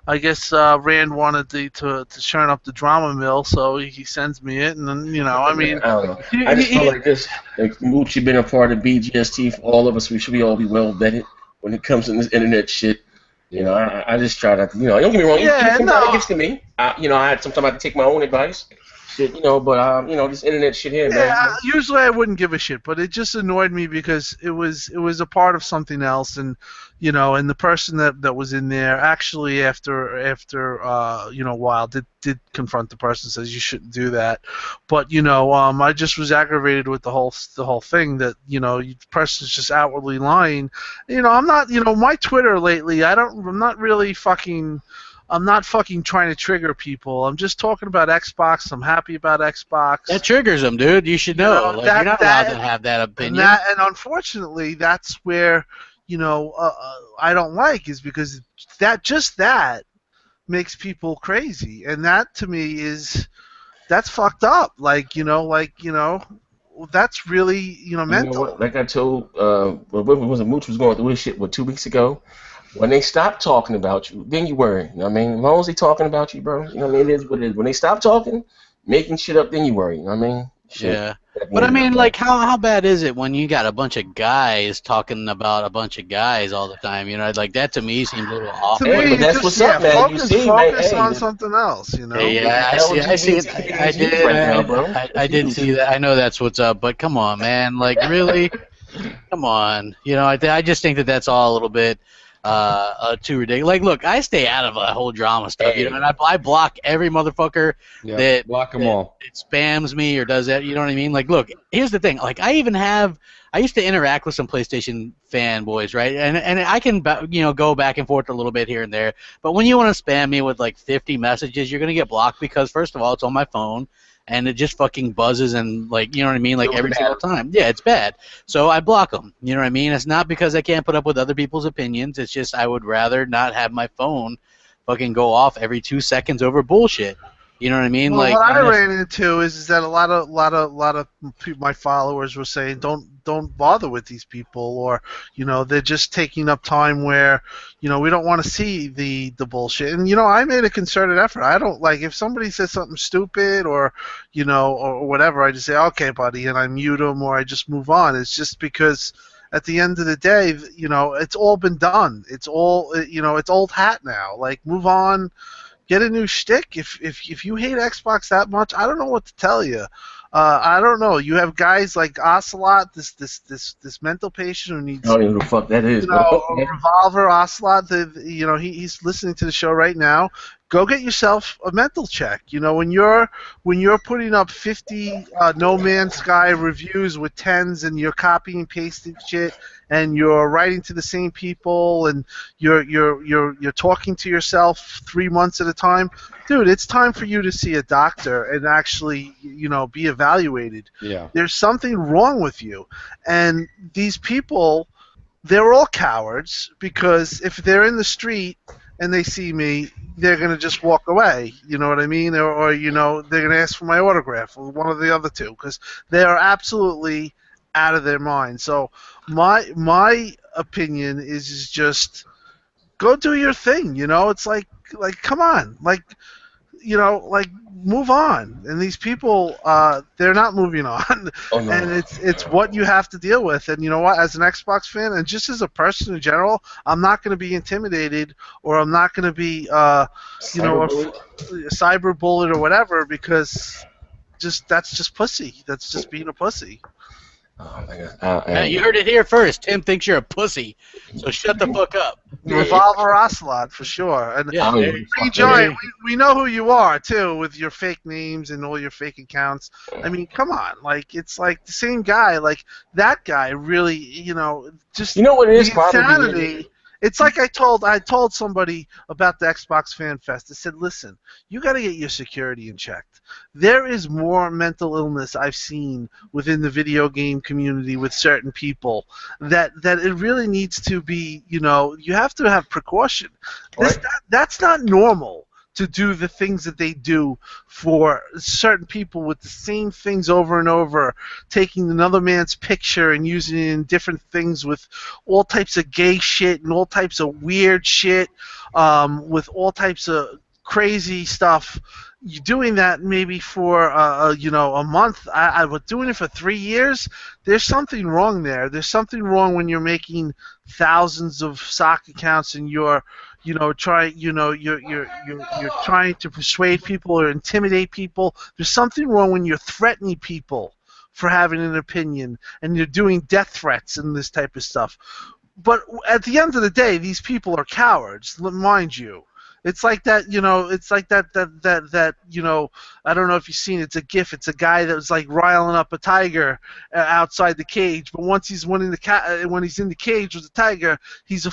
I guess Rand wanted to churn up the drama mill, so he sends me it, and then I mean, I don't know. I just feel like this. Like Moochie been a part of BGST for all of us. We should all be well vetted when it comes to this internet shit. I just try not to. Don't get me wrong. Sometimes it gets to me. Sometimes I have to take my own advice. Shit, but this internet shit here, man. Yeah, usually I wouldn't give a shit, but it just annoyed me because it was a part of something else, and and the person that was in there actually after a while did confront the person, says you shouldn't do that, but I just was aggravated with the whole thing that the person's just outwardly lying. I'm not my Twitter lately. I'm not fucking trying to trigger people. I'm just talking about Xbox. I'm happy about Xbox. That triggers them, dude. You should know. You're not allowed to have that opinion. And unfortunately, that's where I don't like, is because that makes people crazy, and that to me that's fucked up. That's really mental. Like I told, was it Mooch was going through his shit 2 weeks ago. When they stop talking about you, then you worry. As long as they talking about you, bro, it is what it is. When they stop talking, making shit up, then you worry. Shit. Yeah. But I mean, like, how bad is it when you got a bunch of guys talking about a bunch of guys all the time? Like, that to me seems a little awful. Hey, but that's what's up, man. Focus on something else, Yeah, I see it. I did see that. I know that's what's up, but come on, man. Like, really? Come on. I just think that's all a little bit too ridiculous. Like, look, I stay out of the whole drama stuff, and I block every motherfucker that block them all. It spams me or does that. You know what I mean? Like, look, here's the thing. Like, I used to interact with some PlayStation fanboys, right? And I can go back and forth a little bit here and there. But when you want to spam me with like 50 messages, you're gonna get blocked because first of all, it's on my phone. And it just fucking buzzes and, like, you know what I mean? Like, every single time. Yeah, it's bad. So I block them. You know what I mean? It's not because I can't put up with other people's opinions. It's just I would rather not have my phone fucking go off every 2 seconds over bullshit. You know what I mean? Well, like, what I ran into is that a lot of people, my followers were saying don't bother with these people, or they're just taking up time where we don't want to see the bullshit. And I made a concerted effort. I don't like if somebody says something stupid or or whatever. I just say okay, buddy, and I mute them or I just move on. It's just because at the end of the day, it's all been done. It's all it's old hat now. Like, move on. Get a new shtick. If you hate Xbox that much, I don't know what to tell you. I don't know. You have guys like Ocelot, this mental patient who needs. I don't even know who the fuck that is. Revolver Ocelot. He's listening to the show right now. go get yourself a mental check. You know, when you're putting up 50 No Man's Sky reviews with tens, and you're copying and pasting shit, and you're writing to the same people, and you're talking to yourself 3 months at a time, dude, it's time for you to see a doctor and actually, be evaluated. Yeah. There's something wrong with you, and these people, they're all cowards, because if they're in the street and they see me, they're going to just walk away, you know what I mean? Or they're going to ask for my autograph, or one of the other two, because they are absolutely out of their mind. So my opinion is just go do your thing, It's like come on, like move on. And these people, they're not moving on. Oh no. And it's what you have to deal with. And you know what, as an Xbox fan, and just as a person in general, I'm not going to be intimidated, or I'm not going to be a cyber bullet or whatever, because that's just pussy. That's just being a pussy. Oh my God. Yeah, you heard it here first. Tim thinks you're a pussy, so shut the fuck up. Revolver Ocelot, for sure. And Yeah, Green Giant, we know who you are, too, with your fake names and all your fake accounts. I mean, come on. It's like the same guy. Like, that guy really, just... You know what it is, the probably? insanity. It's like I told somebody about the Xbox Fan Fest. I said, listen, you got to get your security in check. There is more mental illness I've seen within the video game community with certain people that it really needs to be, you have to have precaution. Right. That's not normal to do the things that they do for certain people with the same things over and over, taking another man's picture and using it in different things with all types of gay shit and all types of weird shit, with all types of crazy stuff. You're doing that maybe for a month. I was doing it for 3 years. There's something wrong there. There's something wrong when you're making thousands of sock accounts and you're trying to persuade people or intimidate people. There's something wrong when you're threatening people for having an opinion, and you're doing death threats and this type of stuff. But at the end of the day, these people are cowards, mind you. It's like that, it's like that, I don't know if you've seen it. It's a GIF. It's a guy that was like riling up a tiger outside the cage, but once he's when he's in the cage with the tiger, he's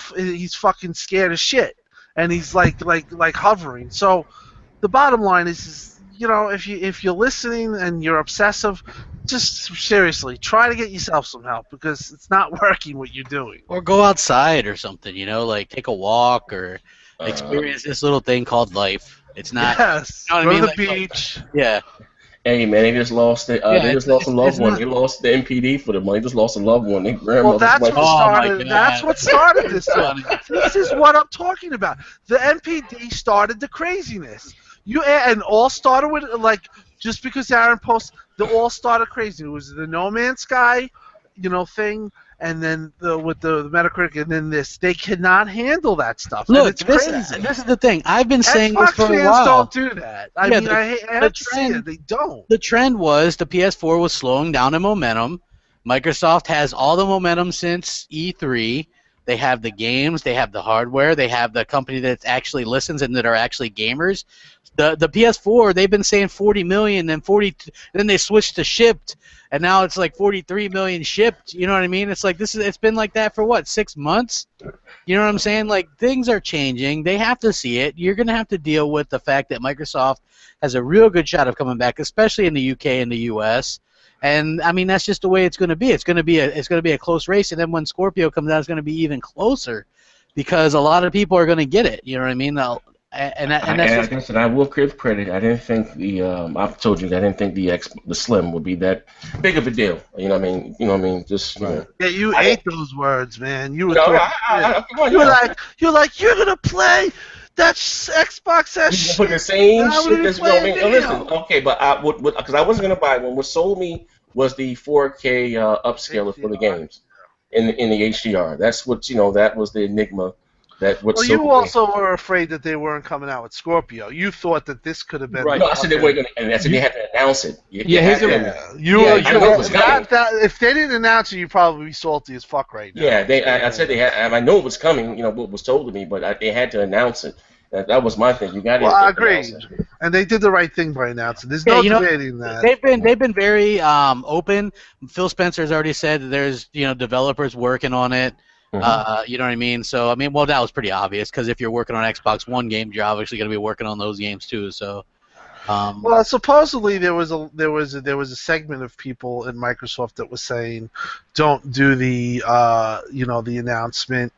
fucking scared as shit, and he's like hovering. So the bottom line is if you're listening and you're obsessive, just seriously try to get yourself some help, because it's not working what you're doing. Or go outside or something, like take a walk or experience this little thing called life. It's not. Yes. You know what Go I mean? to the beach. Yeah. Hey man, they just lost it. They just lost a loved one. They lost the MPD for them. They just lost a loved one. Their grandmother. Well, that's what started. That's what started this. This is what I'm talking about. The MPD started the craziness. And all started with just because Aaron posted, the all started crazy. It was the No Man's Sky, thing. And then with the Metacritic, and then this, they cannot handle that stuff. Look, it's crazy. This is the thing. I've been saying Xbox this for a fans while. don't do that. I mean, I have to say it. They don't. The trend was the PS4 was slowing down in momentum. Microsoft has all the momentum since E3. They have the games, they have the hardware, they have the company that actually listens and that are actually gamers. The PS4, they've been saying 40 million, then they switched to shipped, and now it's like 43 million shipped. You know what I mean? It's like it's been like that for what, 6 months? You know what I'm saying? Like, things are changing. They have to see it. You're gonna have to deal with the fact that Microsoft has a real good shot of coming back, especially in the UK and the US. And I mean, that's just the way it's going to be. It's going to be a close race, and then when Scorpio comes out, it's going to be even closer, because a lot of people are going to get it. You know what I mean? And I will give credit. I didn't think I've told you I didn't think the Slim would be that big of a deal. You know what I mean? Just yeah, you ate those words, man. You were you're gonna play. That's Xbox S. You put the same shit that's going. Listen, okay, but because I wasn't gonna buy one. What sold me was the 4K upscaler for the games in the HDR. That's what That was the enigma. Well, you also were afraid that they weren't coming out with Scorpio. You thought that this could have been right. No, I said they weren't gonna, and I said they had to announce it. If they didn't announce it, you'd probably be salty as fuck right now. Yeah, I said they had. I know it was coming. What was told to me, but they had to announce it. That was my thing. You got to. Well, I agree, and they did the right thing by announcing. There's no debating that. They've been very open. Phil Spencer's already said that there's developers working on it. You know what I mean? So I mean, well, that was pretty obvious because if you're working on Xbox One games, you're obviously going to be working on those games too. So. Well, supposedly there was a segment of people in Microsoft that was saying, "Don't do the the announcement,"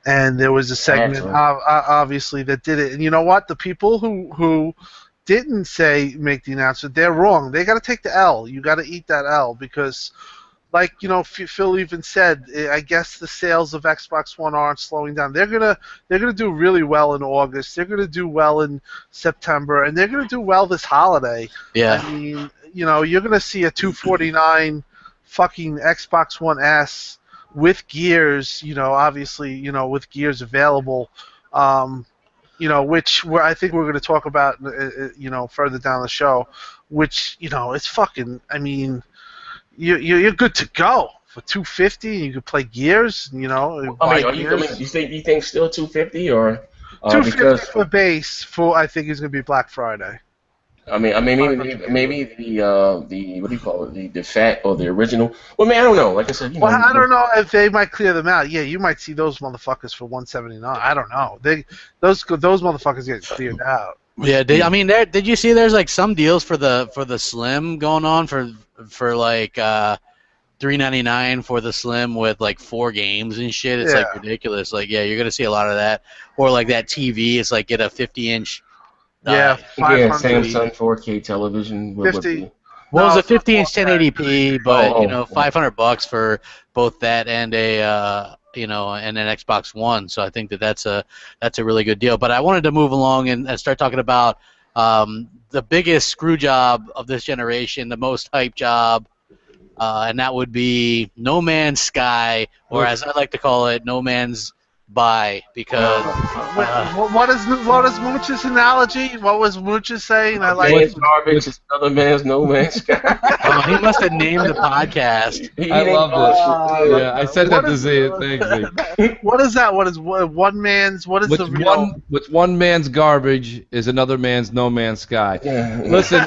and there was a segment obviously that did it. And you know what? The people who didn't say make the announcement, they're wrong. They got to take the L. You got to eat that L because. Like Phil even said, I guess the sales of Xbox One aren't slowing down. They're gonna do really well in August. They're gonna do well in September, and they're gonna do well this holiday. Yeah. I mean, you're gonna see a $249 fucking Xbox One S with Gears. Obviously, with Gears available. Which I think we're gonna talk about, further down the show. Which it's fucking. I mean. You're good to go for $250. You could play Gears. You think still $250 or $250 for base for I think is gonna be Black Friday. I mean maybe the what do you call it, the fat or the original. Well, man, I don't know. Like I said, I don't know if they might clear them out. Yeah, you might see those motherfuckers for $179. I don't know. Those motherfuckers get cleared out. Yeah, did you see there's like some deals for the Slim going on for like $399 for the Slim with like 4 games and shit. It's like ridiculous. Like you're gonna see a lot of that. Or like that TV, it's like get a 50-inch. Samsung 4K television. 50. Well, it's a 50-inch 1080p, but $500 for both that and a and an Xbox One. So I think that's a really good deal. But I wanted to move along and start talking about the biggest screw job of this generation, the most hype job, and that would be No Man's Sky, or as I like to call it, No Man's Buy, because what is Mooch's analogy? What was Mooch's saying? I like man's garbage is another man's No Man's Sky. He must have named the podcast. I love this. Yeah, I said that to say it. Thanks. What is that? What is one man's? What is the real? With one man's garbage is another man's No Man's Sky. Yeah. Listen,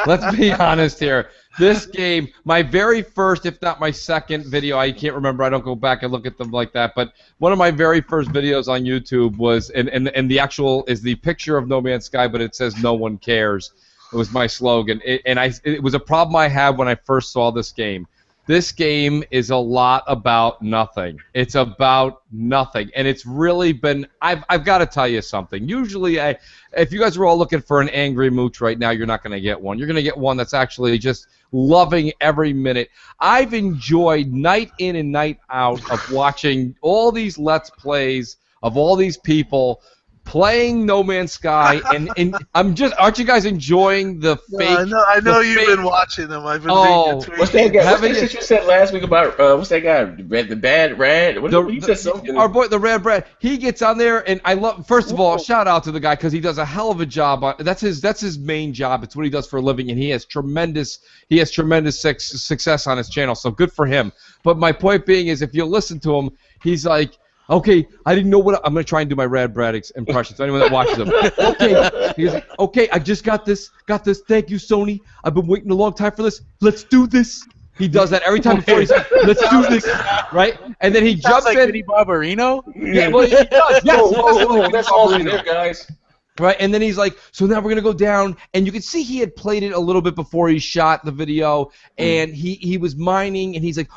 let's be honest here. This game, my very first, if not my second video, I can't remember, I don't go back and look at them like that, but one of my very first videos on YouTube was, and the actual, is the picture of No Man's Sky, but it says no one cares. It was my slogan. It was a problem I had when I first saw this game. This game is a lot about nothing. It's about nothing, and it's really been. I've got to tell you something. Usually, if you guys are all looking for an angry mooch right now, you're not going to get one. You're going to get one that's actually just loving every minute. I've enjoyed night in and night out of watching all these Let's Plays of all these people playing No Man's Sky, and aren't you guys enjoying the fake? I know you've been watching them. I've been reading your tweets. What's that guy? What's that shit you said last week about what's that guy? The Bad Rad? You said something. Our boy, the Rad Brad. He gets on there, and I love. First of all, shout out to the guy because he does a hell of a job. That's his main job. It's what he does for a living, and he has tremendous success on his channel. So good for him. But my point being is, if you listen to him, he's like. Okay, I didn't know what I'm gonna try and do my Rad Braddock's impression. So anyone that watches him, okay, he goes, okay, I just got this. Thank you, Sony. I've been waiting a long time for this. Let's do this. He does that every time before he says, "Let's do this," right? And then he jumps like in. Vinny Barbarino. Yeah, well, he does. Yes, that's awesome there, guys. Right, and then he's like, so now we're going to go down, and you can see he had played it a little bit before he shot the video, and he was mining, and he's like,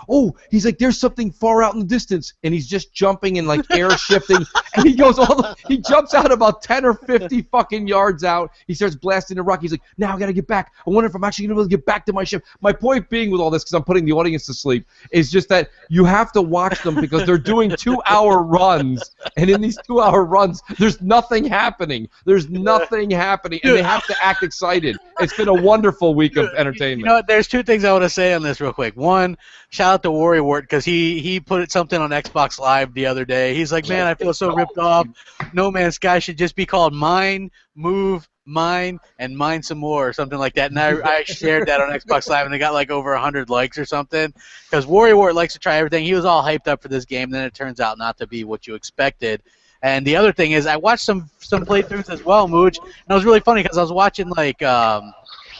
there's something far out in the distance, and he's just jumping and like air shifting, and he jumps out about 10 or 50 fucking yards out, he starts blasting the rock, he's like, now I got to get back, I wonder if I'm actually going to be able to get back to my ship. My point being with all this, because I'm putting the audience to sleep, is just that you have to watch them because they're doing 2-hour runs, and in these 2-hour runs, there's nothing happening. There's nothing happening, and they have to act excited. It's been a wonderful week of entertainment. You know what? There's 2 things I want to say on this real quick. One, shout out to Warrior because he put something on Xbox Live the other day. He's like, man, I feel so ripped off. No Man's Sky should just be called Mine, Move, Mine, and Mine Some More or something like that. And I shared that on Xbox Live, and it got like over 100 likes or something. Because Warrior likes to try everything. He was all hyped up for this game, then it turns out not to be what you expected. And the other thing is, I watched some playthroughs as well, Mooch, and it was really funny because I was watching like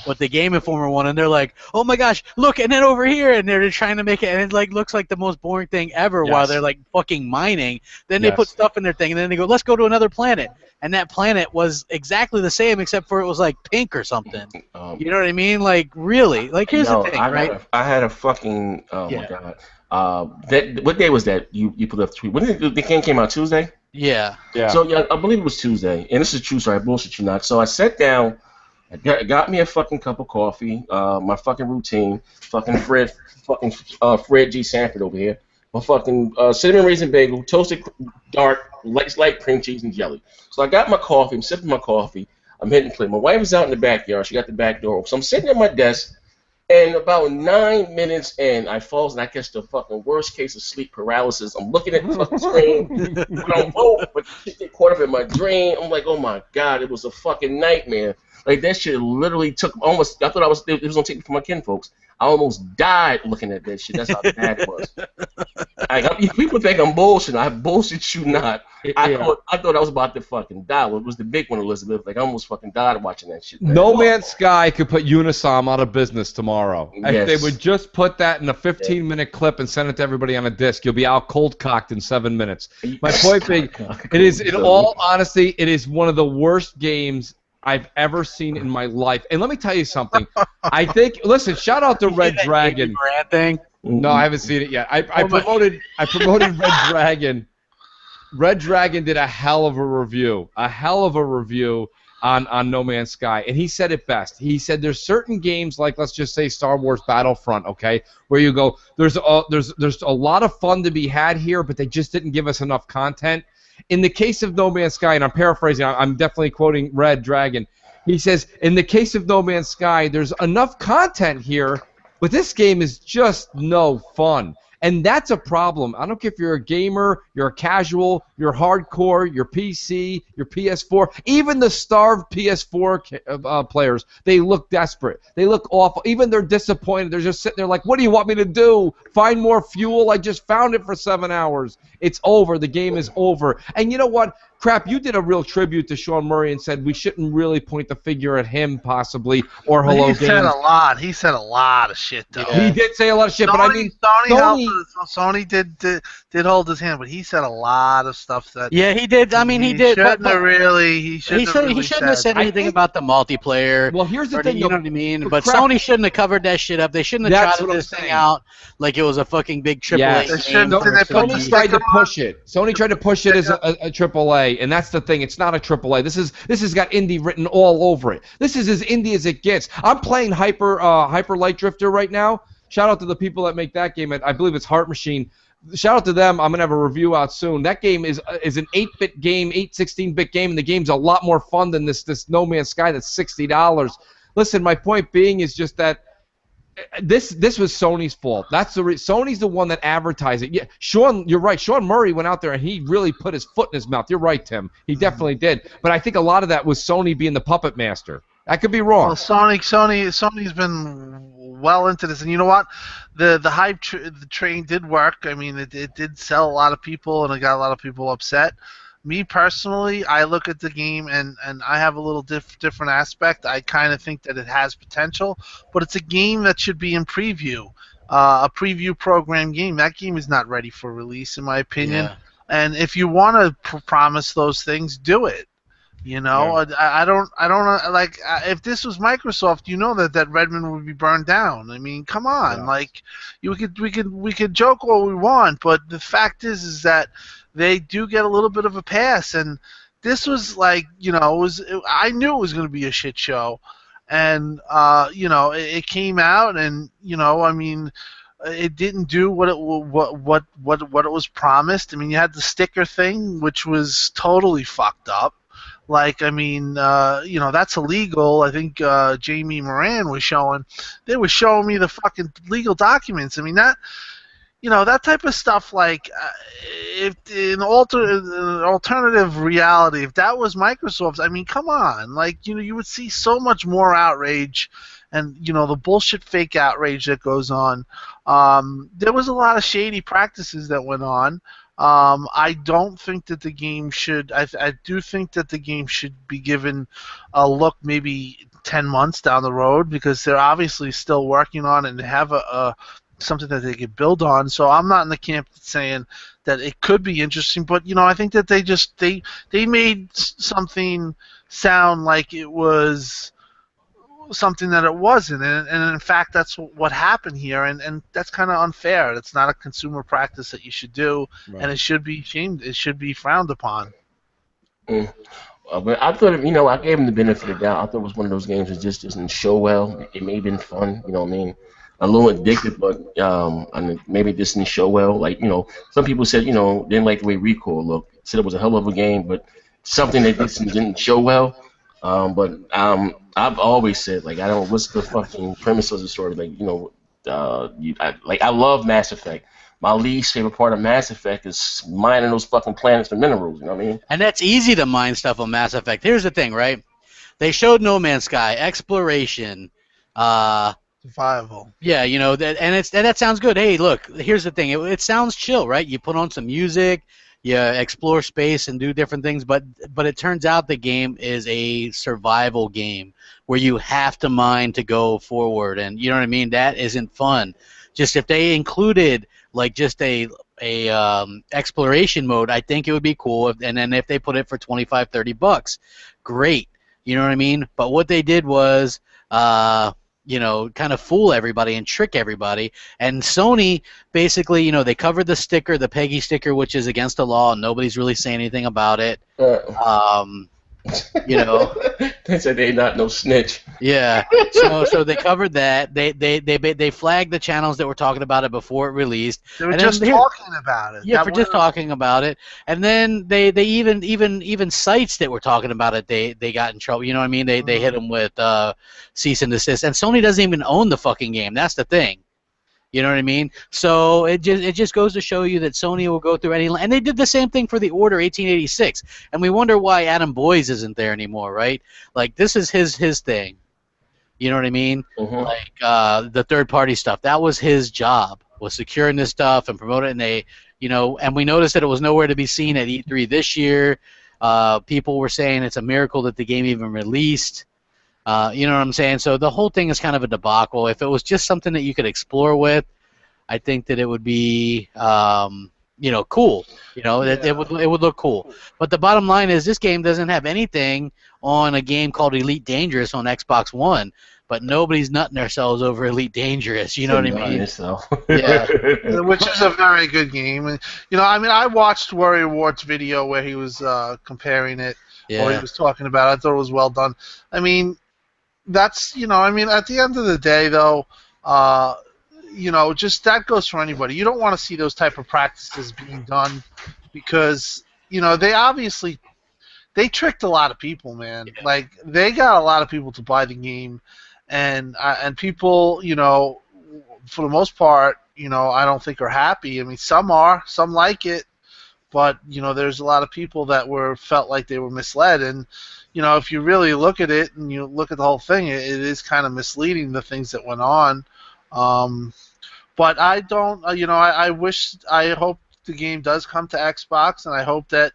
what the Game Informer one, and they're like, "Oh my gosh, look!" And then over here, and they're trying to make it, and it like looks like the most boring thing ever while Yes. they're like fucking mining. Then they Yes. put stuff in their thing, and then they go, "Let's go to another planet." And that planet was exactly the same, except for it was like pink or something. You know what I mean? Like really? Like here's the thing, right? I had a fucking oh my Yeah. god. What day was that? You put up the tweet. When did the game came out? Tuesday. Yeah. Yeah. So yeah, I believe it was Tuesday, and this is true. So I bullshit you not. So I sat down, got me a fucking cup of coffee, my fucking routine, fucking Fred G. Sanford over here, my fucking cinnamon raisin bagel, toasted dark, light cream cheese and jelly. So I got my coffee. I'm sipping my coffee. I'm hitting play. My wife is out in the backyard. She got the back door open. So I'm sitting at my desk, and about 9 minutes in, I falls and I catch the fucking worst case of sleep paralysis. I'm looking at the fucking screen. But shit get caught up in my dream. I'm like, oh my god, it was a fucking nightmare. Like that shit literally took almost. I thought it was gonna take me for my kinfolks. I almost died looking at that shit. That's how bad it was. People think I'm bullshitting. I bullshit you not. I thought I was about to fucking die. Well, it was the big one, Elizabeth. Like I almost fucking died watching that shit. Man. No Man's Sky could put Unisom out of business tomorrow. Yes. If they would just put that in a 15-minute clip and send it to everybody on a disc, you'll be out cold-cocked in 7 minutes. My point being, it is, in all honesty, it is one of the worst games I've ever seen in my life. And let me tell you something. I think, listen, shout out to Red Dragon. Thing? No, I haven't seen it yet. I promoted Red Dragon. Red Dragon did a hell of a review on No Man's Sky, and he said it best. He said there's certain games, like let's just say Star Wars Battlefront, okay, where you go, there's a lot of fun to be had here, but they just didn't give us enough content. In the case of No Man's Sky, and I'm paraphrasing, I'm definitely quoting Red Dragon, he says, in the case of No Man's Sky, there's enough content here, but this game is just no fun. And that's a problem. I don't care if you're a gamer, you're a casual, you're hardcore, you're PC, you're PS4, even the starved PS4 players, they look desperate. They look awful. Even they're disappointed. They're just sitting there like, what do you want me to do? Find more fuel? I just found it for 7 hours. It's over. The game is over. And you know what? Crap, you did a real tribute to Sean Murray and said we shouldn't really point the finger at him, possibly, or Hello Games. He said a lot. He said a lot of shit, though. He did say a lot of shit, but I mean, Sony did hold his hand, but he said a lot of stuff that. Yeah, he did. I mean, he did. He shouldn't have said anything about the multiplayer. Well, here's the thing. You know what I mean? But Sony shouldn't have covered that shit up. They shouldn't have tried this thing out like it was a fucking big AAA game. Sony tried to push it. Sony tried to push it as a AAA, and that's the thing. It's not a AAA. This has got indie written all over it. This is as indie as it gets. I'm playing Hyper Light Drifter right now. Shout out to the people that make that game. I believe it's Heart Machine. Shout out to them. I'm gonna have a review out soon. That game is an 8-bit game, 16-bit game, and the game's a lot more fun than this No Man's Sky that's $60. Listen, my point being is just that this was Sony's fault. That's Sony's the one that advertised it. Yeah, Sean, you're right. Sean Murray went out there and he really put his foot in his mouth. You're right, Tim. He definitely did. But I think a lot of that was Sony being the puppet master. I could be wrong. Well, Sony's been well into this, and you know what? The hype the train did work. I mean, it did sell a lot of people, and it got a lot of people upset. Me personally, I look at the game and I have a little different aspect. I kind of think that it has potential, but it's a game that should be in preview, a preview program game. That game is not ready for release, in my opinion. Yeah. And if you want to promise those things, do it. You know, yeah. I don't like if this was Microsoft, you know that Redmond would be burned down. I mean, come on, yeah. Like we could joke all we want, but the fact is that they do get a little bit of a pass, and this was like, you know, I knew it was going to be a shit show, and you know, it came out, and you know, I mean, it didn't do what it was promised. I mean, you had the sticker thing, which was totally fucked up. Like, I mean, you know, that's illegal. I think Jamie Moran was showing. They were showing me the fucking legal documents. I mean, that, you know, that type of stuff. Like, if in alternative reality, if that was Microsoft, I mean, come on. Like, you know, you would see so much more outrage, and you know, the bullshit fake outrage that goes on. There was a lot of shady practices that went on. I don't think that the game should. I do think that the game should be given a look maybe 10 months down the road because they're obviously still working on it and have a something that they could build on. So I'm not in the camp saying that it could be interesting, but I think that they made something sound like it was something that it wasn't, and in fact that's what happened here, and that's kind of unfair. It's not a consumer practice that you should do, Right. and it should be shamed. It should be frowned upon. Mm. But I thought, I gave him the benefit of the doubt. I thought it was one of those games that just doesn't show well. It may have been fun, you know what I mean? A little addictive, but and maybe it just didn't show well. Like, some people said, didn't like the way Recoil looked. Said it was a hell of a game, but something that just didn't show well. But I've always said, like, I don't. What's the fucking premise of the story? Like, I love Mass Effect. My least favorite part of Mass Effect is mining those fucking planets for minerals. You know what I mean? And that's easy to mine stuff on Mass Effect. Here's the thing, right? They showed No Man's Sky, exploration. Survival. Yeah, and that sounds good. Hey, look, here's the thing. It sounds chill, right? You put on some music, you explore space and do different things, but it turns out the game is a survival game where you have to mine to go forward, and you know what I mean? That isn't fun. Just if they included like just a exploration mode, I think it would be cool. And then if they put it for $25-$30, great. You know what I mean? But what they did was kind of fool everybody and trick everybody. And Sony basically, they covered the sticker, the Peggy sticker, which is against the law, and nobody's really saying anything about it. They said they not no snitch. Yeah. So they covered that. They flagged the channels that were talking about it before it released. They were just talking about it. Yeah, for just talking about it. And then they even sites that were talking about it, they got in trouble. You know what I mean? They hit them with cease and desist. And Sony doesn't even own the fucking game. That's the thing. You know what I mean? So it just goes to show you that Sony will go through any, and they did the same thing for the Order 1886, and we wonder why Adam Boyes isn't there anymore, right? Like this is his thing. You know what I mean? Mm-hmm. Like the third party stuff. That was his job, was securing this stuff and promote it. And they, and we noticed that it was nowhere to be seen at E3 this year. People were saying it's a miracle that the game even released. You know what I'm saying? So the whole thing is kind of a debacle. If it was just something that you could explore with, I think that it would be, cool. It would look cool. But the bottom line is this game doesn't have anything on a game called Elite Dangerous on Xbox One. But nobody's nutting themselves over Elite Dangerous. You know what I mean? Yeah. Which is a very good game. And, I watched Warrior Ward's video where he was comparing it, or he was talking about it. I thought it was well done. I mean, that's, at the end of the day, though, just that goes for anybody. You don't want to see those type of practices being done because, they tricked a lot of people, man. Yeah. Like, they got a lot of people to buy the game, and people, for the most part, I don't think are happy. I mean, some like it, but, there's a lot of people that felt like they were misled, and if you really look at it and you look at the whole thing, it is kind of misleading, the things that went on. But I don't, I hope the game does come to Xbox, and I hope that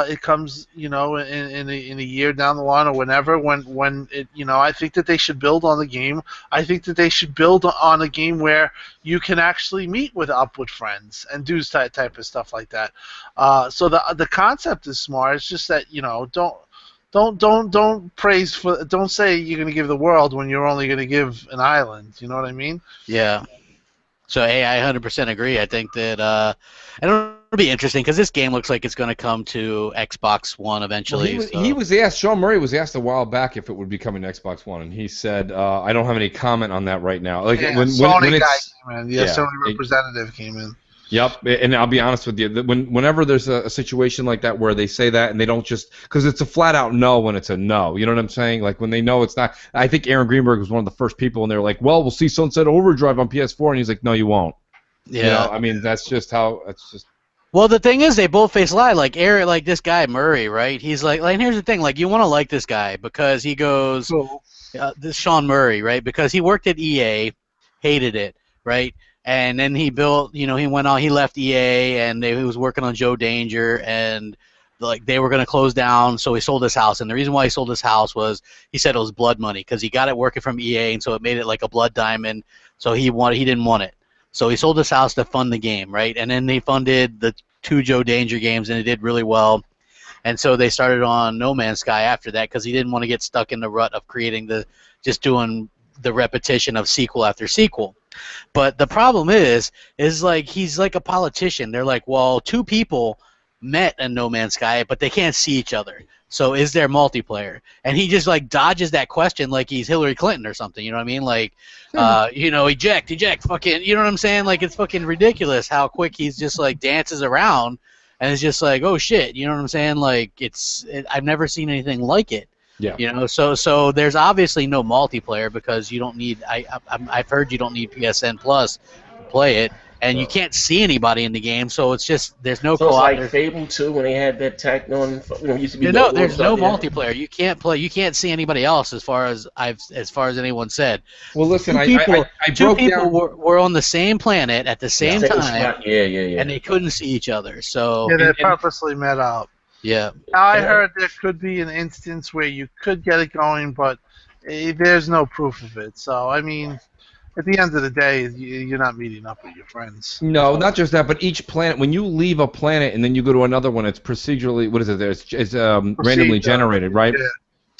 it comes, in a year down the line or whenever, when it, I think that they should build on the game. I think that they should build on a game where you can actually meet with friends and do type of stuff like that. So the concept is smart. It's just that, don't praise for. Don't say you're going to give the world when you're only going to give an island. You know what I mean? Yeah. So hey, I 100% agree. I think that it'll be interesting because this game looks like it's going to come to Xbox One eventually. Well, he was asked. Sean Murray was asked a while back if it would be coming to Xbox One, and he said, "I don't have any comment on that right now." Like when Sony it's, guy came in. Yeah, Sony representative came in. Yep, and I'll be honest with you. Whenever there's a situation like that where they say that and they don't just because it's a flat out no when it's a no. You know what I'm saying? Like when they know it's not. I think Aaron Greenberg was one of the first people, and they're like, "Well, we'll see Sunset Overdrive on PS4," and he's like, "No, you won't." Yeah, I mean that's just how. It's just. Well, the thing is, they both face lie. Like Aaron, like this guy Murray, right? He's like, and here's the thing: like you want to like this guy because he goes, this Sean Murray, right? Because he worked at EA, hated it, right? And then he built, he went on, he left EA, and he was working on Joe Danger, and like they were going to close down, so he sold his house. And the reason why he sold his house was he said it was blood money because he got it working from EA, and so it made it like a blood diamond. So he didn't want it, so he sold his house to fund the game, right? And then they funded the 2 Joe Danger games, and it did really well. And so they started on No Man's Sky after that because he didn't want to get stuck in the rut of just doing the repetition of sequel after sequel. But the problem is like he's like a politician. They're like, well, 2 people met in No Man's Sky, but they can't see each other. So is there multiplayer? And he just like dodges that question like he's Hillary Clinton or something. You know what I mean? Like, eject, fucking. You know what I'm saying? Like it's fucking ridiculous how quick he's just like dances around, and it's just like, oh shit. You know what I'm saying? Like I've never seen anything like it. Yeah. So there's obviously no multiplayer because you don't need. I've heard you don't need PSN Plus to play it, and you can't see anybody in the game. So it's just there's no So co-op. it's like Fable 2 when they had that tacked on. Used to be No, there's no there. multiplayer. You can't play. You can't see anybody else as far as anyone said. Well, listen, Two people down... were on the same planet at the same time, spot. Yeah. and they couldn't see each other. So Yeah, they purposely met up. yeah. Now, I heard there could be an instance where you could get it going, but there's no proof of it. So, I mean, at the end of the day, you're not meeting up with your friends. No, not just that, but each planet, when you leave a planet and then you go to another one, it's procedurally, what is it? It's randomly generated, right? Yeah.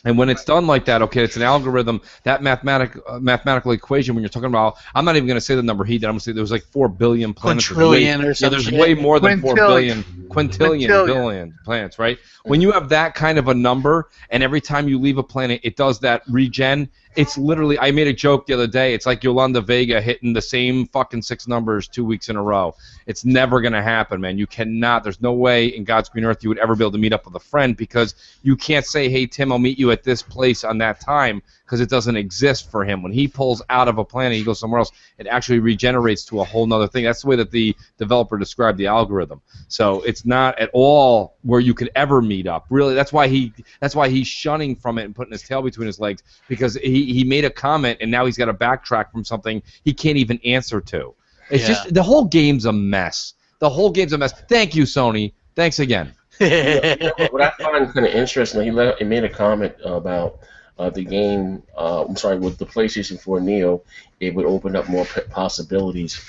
And when it's done like that, okay, it's an algorithm. That mathematical equation, when you're talking about, I'm not even going to say the number he did. I'm going to say there was like 4 billion planets. Quintillion or something. Yeah, there's way more than 4 billion. Quintillion. Billion planets, right? When you have that kind of a number, and every time you leave a planet, it does that regen. It's literally, I made a joke the other day. It's like Yolanda Vega hitting the same fucking 6 numbers 2 weeks in a row. It's never going to happen, man. You cannot. There's no way in God's green earth you would ever be able to meet up with a friend because you can't say, hey, Tim, I'll meet you at this place on that time because it doesn't exist for him. When he pulls out of a planet, he goes somewhere else, it actually regenerates to a whole nother thing. That's the way that the developer described the algorithm. So it's not at all where you could ever meet up. Really, that's why he's shunning from it and putting his tail between his legs because he made a comment and now he's got to backtrack from something he can't even answer to. It's just the whole game's a mess. The whole game's a mess. Thank you, Sony. Thanks again. What I find kind of interesting, he made a comment about the game. I'm sorry, with the PlayStation 4 Neo, it would open up more possibilities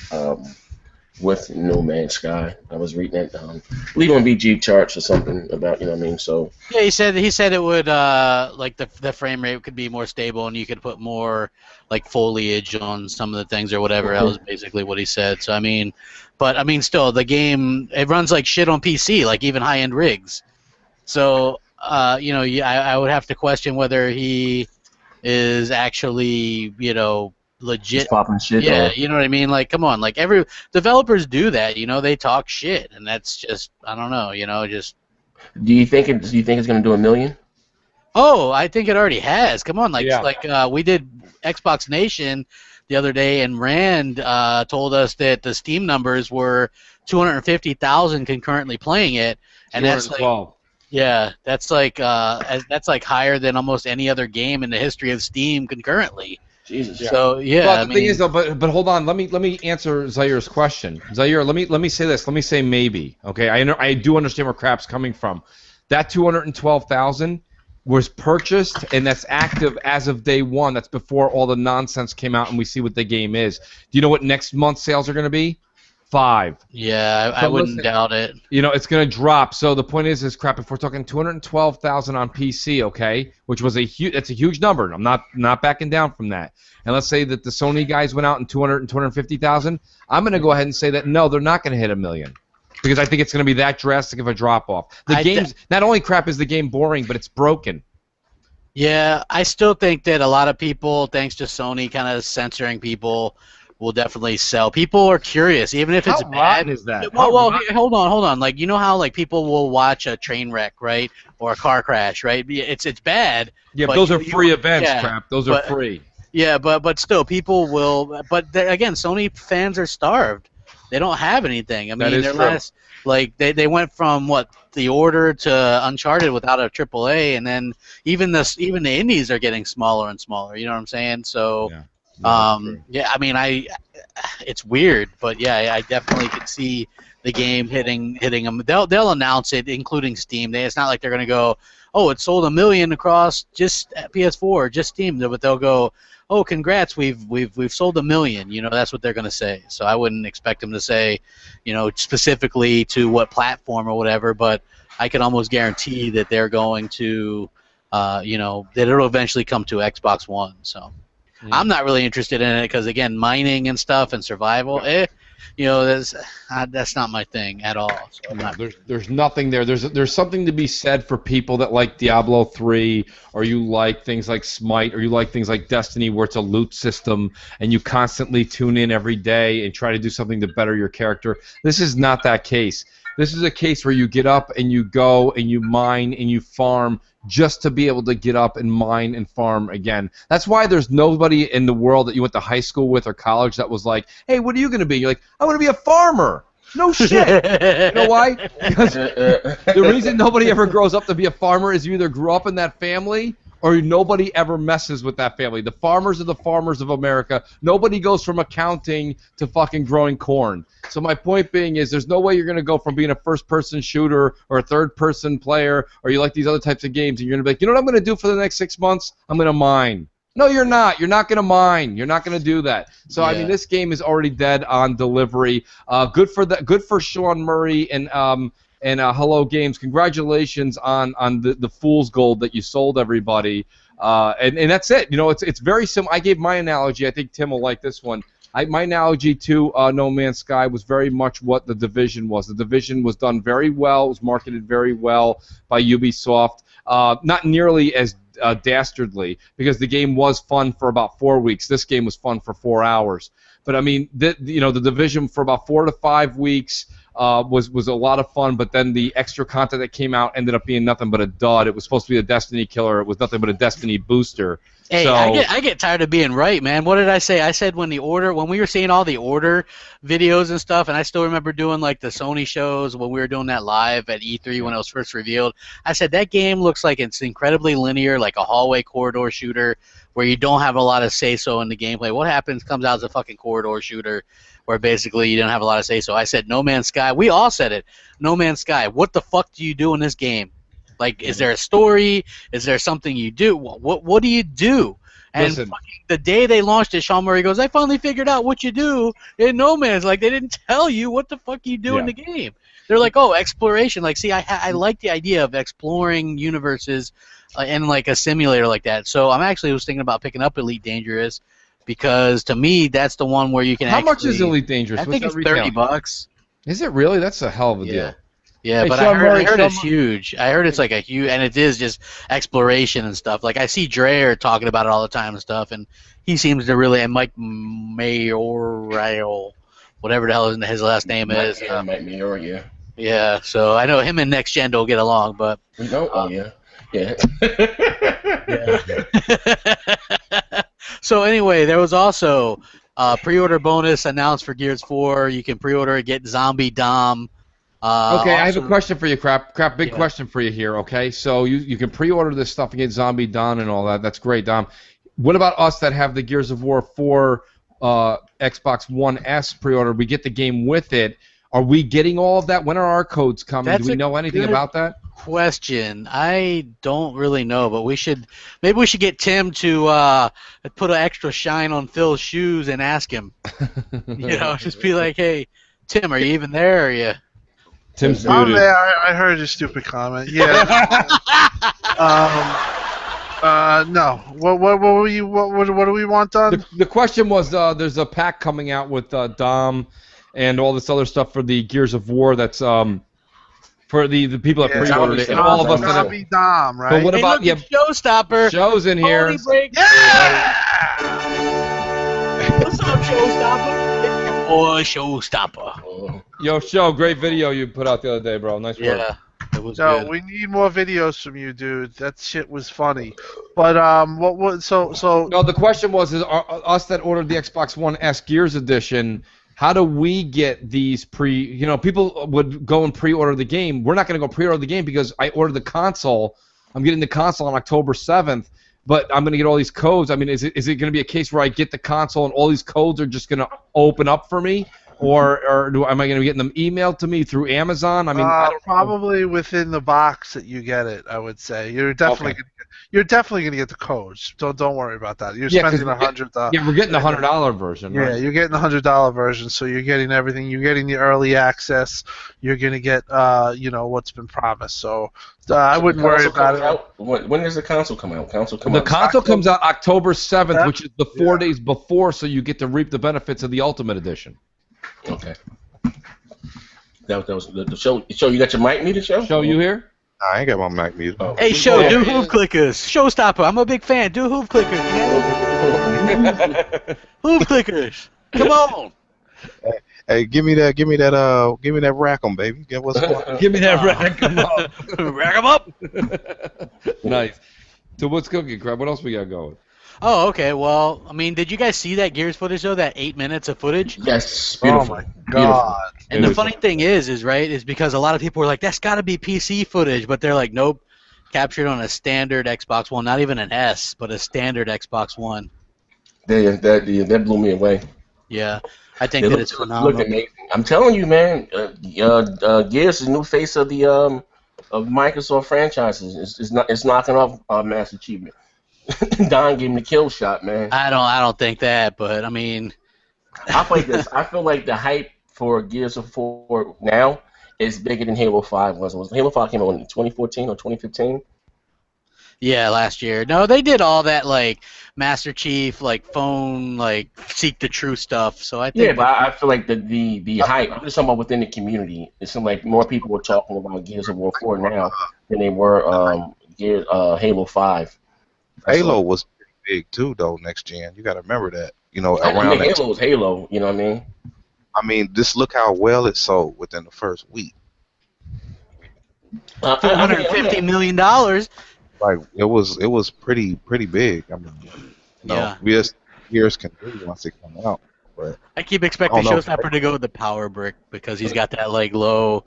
with No Man's Sky. I was reading that, I believe on BG charts or something about, you know what I mean. So yeah, he said it would like the frame rate could be more stable and you could put more like foliage on some of the things or whatever. That was basically what he said. So I mean, still the game it runs like shit on PC, like even high-end rigs. So I would have to question whether he is actually legit. just popping shit. Yeah, you know what I mean? Like, come on, like every developers do that. They talk shit, and that's just I don't know. Just. Do you think it's going to do 1 million? Oh, I think it already has. Come on, Yeah. We did Xbox Nation the other day, and Rand told us that the Steam numbers were 250,000 concurrently playing it, and that's like. Yeah, that's like higher than almost any other game in the history of Steam concurrently. Jesus. Yeah. So yeah. But the thing is though, but hold on, let me answer Zair's question. Zaire, let me say this. Let me say maybe. Okay, I do understand where crap's coming from. That 212,000 was purchased and that's active as of day one. That's before all the nonsense came out and we see what the game is. Do you know what next month's sales are going to be? 5. Yeah, I wouldn't doubt it. It's going to drop. So the point is crap. If we're talking 212,000 on PC, okay, which was that's a huge number. I'm not backing down from that. And let's say that the Sony guys went out in 250,000. I'm going to go ahead and say that no, they're not going to hit 1 million because I think it's going to be that drastic of a drop off. The game's not only crap is the game boring, but it's broken. Yeah, I still think that a lot of people, thanks to Sony kind of censoring people, will definitely sell. People are curious, even if it's How bad. rotten is that? Well, hold on. Like how like people will watch a train wreck, right, or a car crash, right? It's bad. Yeah, but those are free events, crap. Those are free. Yeah, but still, people will. But again, Sony fans are starved. They don't have anything. I mean, they went from The Order to Uncharted without a AAA, and then even the indies are getting smaller and smaller. You know what I'm saying? So. Yeah. I mean, it's weird, but yeah, I definitely could see the game hitting them. They'll announce it, including Steam. It's not like they're gonna go, oh, it sold 1 million across just PS4, just Steam, but they'll go, oh, congrats, we've sold 1 million. You know, that's what they're gonna say. So I wouldn't expect them to say, you know, specifically to what platform or whatever, but I can almost guarantee that they're going to, you know, that it'll eventually come to Xbox One. So. I'm not really interested in it because, again, mining and stuff and survival, you know, that's not my thing at all. So I'm not. There's nothing there. There's something to be said for people that like Diablo 3, or you like things like Smite, or you like things like Destiny, where it's a loot system and you constantly tune in every day and try to do something to better your character. This is not that case. This is a case where you get up and you go and you mine and you farm just to be able to get up and mine and farm again. That's why there's nobody in the world that you went to high school with or college that was like, hey, what are you going to be? You're like, I want to be a farmer. No shit. You know why? Because the reason nobody ever grows up to be a farmer is you either grew up in that family or nobody ever messes with that family. The farmers are the farmers of America. Nobody goes from accounting to fucking growing corn. So my point being is there's no way you're going to go from being a first-person shooter or a third-person player or you like these other types of games and you're going to be like, you know what I'm going to do for the next 6 months? I'm going to mine. No, you're not. You're not going to mine. You're not going to do that. So yeah. I mean, this game is already dead on delivery. Good for Sean Murray and Hello Games. Congratulations on the fool's gold that you sold everybody. And that's it. You know, it's very simple. I gave my analogy. I think Tim will like this one. My analogy to No Man's Sky was very much what The Division was. The Division was done very well. It was marketed very well by Ubisoft. Not nearly as dastardly, because the game was fun for about 4 weeks. This game was fun for 4 hours. But I mean, The Division for about 4 to 5 weeks was a lot of fun. But then the extra content that came out ended up being nothing but a dud. It was supposed to be a Destiny killer. It was nothing but a Destiny booster. Hey, so, I get tired of being right, man. What did I say? I said when we were seeing all the order videos and stuff, and I still remember doing like the Sony shows when we were doing that live at E3 when it was first revealed. I said that game looks like it's incredibly linear, like a hallway corridor shooter where you don't have a lot of say-so in the gameplay. What happens comes out as a fucking corridor shooter where basically you don't have a lot of say-so. I said No Man's Sky. We all said it. No Man's Sky. What the fuck do you do in this game? Like, is there a story? Is there something you do? What do you do? And the day they launched it, Sean Murray goes, I finally figured out what you do in No Man's. Like, they didn't tell you what the fuck you do in the game. They're like, oh, exploration. Like, see, I like the idea of exploring universes in, like, a simulator like that. So I was thinking about picking up Elite Dangerous because, to me, that's the one where you can How much is Elite Dangerous? I think it's $30. Is it really? That's a hell of a deal. Yeah, hey, but I heard it's huge. I heard it's like a huge, and it is just exploration and stuff. Like I see Dreyer talking about it all the time and stuff, and he seems to really, and Mike Mayoral, whatever the hell his last name is. Mike Mayoral, yeah. Yeah, so I know him and Next Gen don't get along, but. Yeah. So anyway, there was also pre-order bonus announced for Gears 4. You can pre-order and get Zombie Dom. Okay, I have a question for you, Crap. Big question for you here, okay? So you can pre-order this stuff and get Zombie Dom and all that. That's great, Dom. What about us that have the Gears of War 4 Xbox One S pre-order? We get the game with it. Are we getting all of that? When are our codes coming? Do we know anything about that? Question. I don't really know, but maybe we should get Tim to put an extra shine on Phil's shoes and ask him. Just be like, hey, Tim, are you even there? Or are you? Tim's I'm muted. there. I heard your stupid comment. Yeah. No. What do we want done? The question was, there's a pack coming out with Dom and all this other stuff for the Gears of War. That's for the people that pre-ordered it, and all of us that have. Dom, right? But what about Showstopper? Show's in here. Yeah. What's up, Showstopper? Boy, Showstopper. Yo, Show, great video you put out the other day, bro. Nice work. Yeah, it was No, good. we need more videos from you, dude. That shit was funny. But so. No, the question was, us that ordered the Xbox One S Gears Edition, how do we get these people would go and pre-order the game. We're not going to go pre-order the game because I ordered the console. I'm getting the console on October 7th. but I'm going to get all these codes. I mean, is it going to be a case where I get the console and all these codes are just going to open up for me? Or am I going to be getting them emailed to me through Amazon? I mean, I don't probably within the box that you get it. I would say you're definitely gonna get the codes. Don't worry about that. You're spending $100. Yeah, we're getting the $100 version. Yeah, right? you're getting the $100 version, so you're getting everything. You're getting the early access. You're gonna get what's been promised. So I wouldn't worry about it. When does the console come out? The console comes out October 7th, which is the 4 days before, so you get to reap the benefits of the Ultimate Edition. Okay. That was the show. Show, you got your mic muted, Show? Show, you here? I ain't got my mic muted. Oh. Hey, Show, do hoof clickers. Showstopper. I'm a big fan. Do hoof clickers. Hoof clickers. Come on. Hey, give me that rack 'em, baby. What's going on? Give me that rack 'em up. Rack 'em up. Nice. So what's cooking, Crab? What else we got going? Oh, okay. Well, I mean, did you guys see that Gears footage though? That 8 minutes of footage. Yes, beautiful. Oh my god! And the funny thing is because a lot of people were like, "That's got to be PC footage," but they're like, "Nope, captured on a standard Xbox One, not even an S, but a standard Xbox One." That blew me away. Yeah, I think that it's phenomenal. Look amazing. I'm telling you, man. Gears is the new face of the of Microsoft franchises. It's knocking off Master Chief. Don gave him the kill shot, man. I don't think that, but I mean, I play this. I feel like the hype for Gears of 4 now is bigger than Halo 5 was. Halo 5 came out in 2014 or 2015. Yeah, last year. No, they did all that like Master Chief, like phone, like seek the truth stuff. So I think. Yeah, but I feel like the hype. I'm just talking about within the community. It seems like more people were talking about Gears of War 4 now than they were Halo 5. Halo was pretty big too, though. Next gen, you got to remember that. Around Halo was Halo. You know what I mean? I mean, just look how well it sold within the first week. $450 million. Like it was pretty big. I mean, years can do once it come out. But I keep expecting Showstopper to go with the power brick because he's got that like low.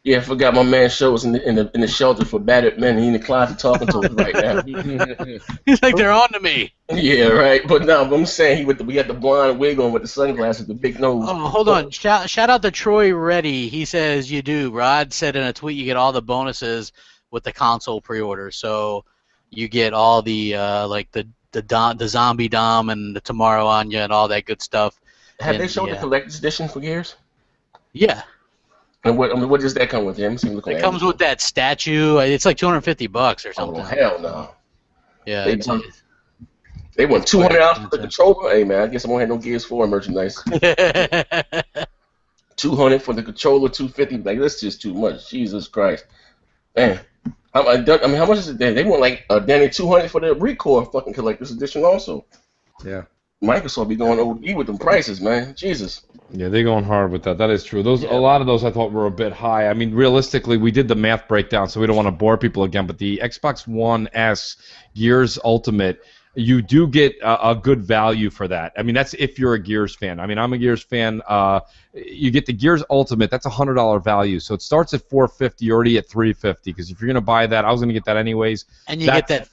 Yeah, I forgot my man Show was in the shelter for battered men. He in the closet talking to us right now. He's like, they're on to me. Yeah, right. But no, I'm saying we got the blonde wig on with the sunglasses, the big nose. Oh, hold on. Shout out to Troy Reddy. He says you do. Rod said in a tweet you get all the bonuses with the console pre-order. So you get all the like the zombie dom and the Tomorrow Anya and all that good stuff. Have they shown the collector's edition for Gears? Yeah. And what does that come with? It comes with that statue. It's like $250 or something. Oh hell no! Yeah, they want $200 for the controller. Hey man, I guess I won't have no Gears 4 merchandise. $200 for the controller, $250. Like that's just too much. Jesus Christ, man. I mean, how much is it? They want like Danny $200 for the Recore fucking collector's edition also. Yeah. Microsoft be going OD with them prices, man. Jesus. Yeah, they're going hard with that. That is true. A lot of those I thought were a bit high. I mean, realistically, we did the math breakdown, so we don't want to bore people again. But the Xbox One S Gears Ultimate, you do get a good value for that. I mean, that's if you're a Gears fan. I mean, I'm a Gears fan. You get the Gears Ultimate. That's $100 value. So it starts at $450. You're already at $350. Because if you're gonna buy that, I was gonna get that anyways. And you get that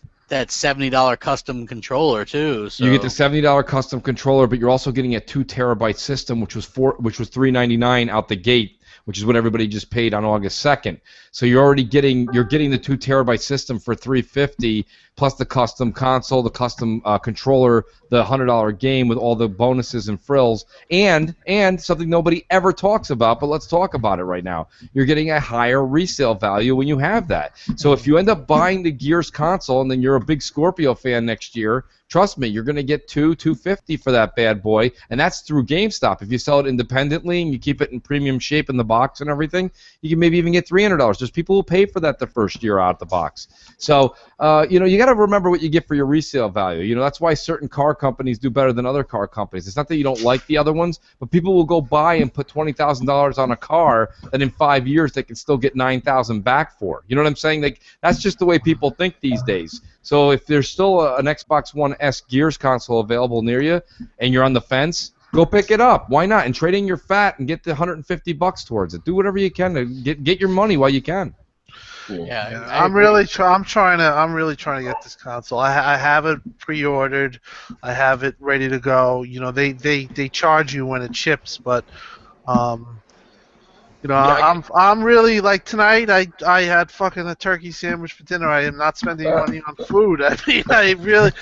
$70 custom controller too. So. You get the $70 custom controller, but you're also getting a 2 terabyte system, which was $399 out the gate, which is what everybody just paid on August 2nd. So you're getting the 2 terabyte system for $350 plus the custom console, the custom controller, the $100 game with all the bonuses and frills, and something nobody ever talks about, but let's talk about it right now. You're getting a higher resale value when you have that. So if you end up buying the Gears console and then you're a big Scorpio fan next year, trust me, you're going to get $250 for that bad boy, and that's through GameStop. If you sell it independently and you keep it in premium shape in the box and everything, you can maybe even get $300. There's people who pay for that the first year out the box. So, you got to remember what you get for your resale value. That's why certain car companies do better than other car companies. It's not that you don't like the other ones, but people will go buy and put $20,000 on a car that in 5 years they can still get $9,000 back for. You know what I'm saying? Like, that's just the way people think these days. So if there's still an Xbox One S Gears console available near you and you're on the fence, go pick it up. Why not? And trade in your fat and get the $150 towards it. Do whatever you can to get your money while you can. Yeah, I'm really trying to get this console. I have it pre-ordered. I have it ready to go. You know, they charge you when it ships, but you know, Yeah, I'm really like tonight. I had fucking a turkey sandwich for dinner. I am not spending money on food. I mean, I really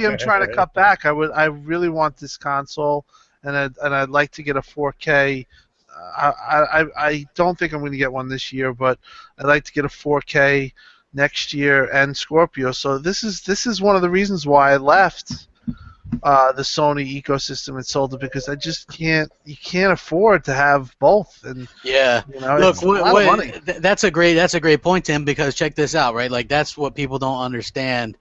am trying to cut back. I really want this console, and I'd like to get a 4K. I don't think I'm going to get one this year, but I'd like to get a 4K next year and Scorpio. So this is one of the reasons why I left the Sony ecosystem and sold it, because I just can't. You can't afford to have both, and yeah. you know, Look, it's a lot of money. that's a great point, Tim. Because check this out, right? Like that's what people don't understand.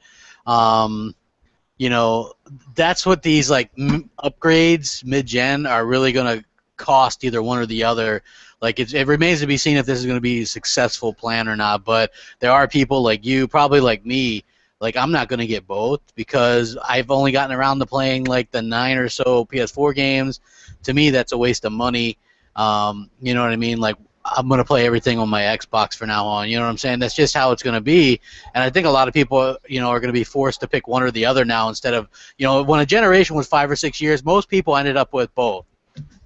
You know, that's what these like upgrades mid-gen are really going to cost, either one or the other. Like it remains to be seen if this is going to be a successful plan or not. But there are people like you, probably like me. Like I'm not going to get both because I've only gotten around to playing like the 9 or so PS4 games. To me, that's a waste of money. You know what I mean? Like I'm going to play everything on my Xbox from now on. You know what I'm saying? That's just how it's going to be. And I think a lot of people, you know, are going to be forced to pick one or the other now instead of, you know, when a generation was 5 or 6 years, most people ended up with both.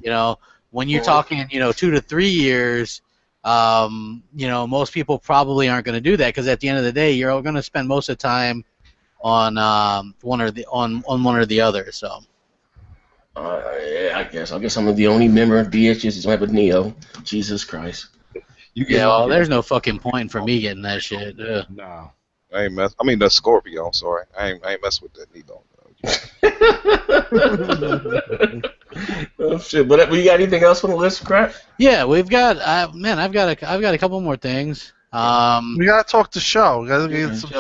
You know, when you're talking, you know, 2 to 3 years, you know, most people probably aren't going to do that because at the end of the day, you're going to spend most of the time on one or the other. So. Yeah, I guess I'm the only member of BHS who have a Neo. Jesus Christ. Yeah, well, there's no fucking point for me getting that shit. No. I ain't mess. I mean the Scorpio. I'm sorry. I ain't mess with that Neo. Oh shit! But you got anything else on the list, crap? Yeah, we've got. Man, I've got a couple more things. We gotta talk to show. We gotta get some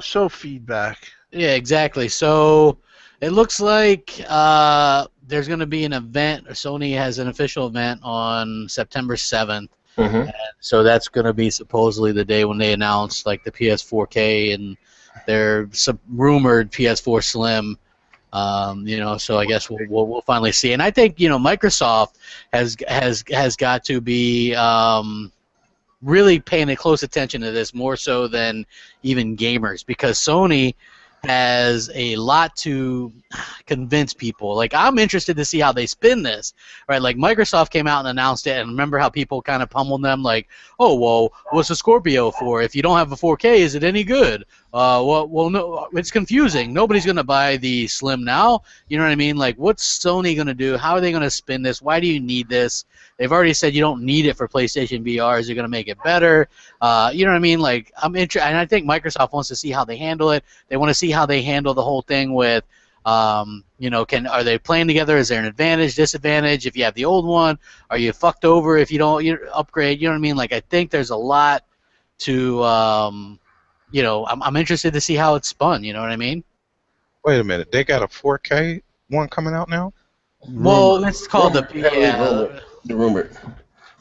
show feedback. Yeah, exactly. So it looks like there's going to be an event. Sony has an official event on September 7th. Mm-hmm. And so that's going to be supposedly the day when they announce like the PS4K and their rumored PS4 Slim. You know, so I guess we'll finally see. And I think, you know, Microsoft has got to be really paying a close attention to this, more so than even gamers, because Sony has a lot to convince people. Like, I'm interested to see how they spin this, right? Like, Microsoft came out and announced it, and remember how people kind of pummeled them, like, oh, well, what's a Scorpio for? If you don't have a 4K, is it any good? Well, no, it's confusing. Nobody's going to buy the Slim now. You know what I mean? Like, what's Sony going to do? How are they going to spin this? Why do you need this? They've already said you don't need it for PlayStation VR. Is it going to make it better? You know what I mean? Like, I'm interested, and I think Microsoft wants to see how they handle it. They want to see how they handle the whole thing with, you know, are they playing together? Is there an advantage, disadvantage? If you have the old one, are you fucked over if you don't upgrade? You know what I mean? Like, I think there's a lot to, you know, I'm interested to see how it's spun. You know what I mean? Wait a minute. They got a 4K one coming out now? Well, it's called the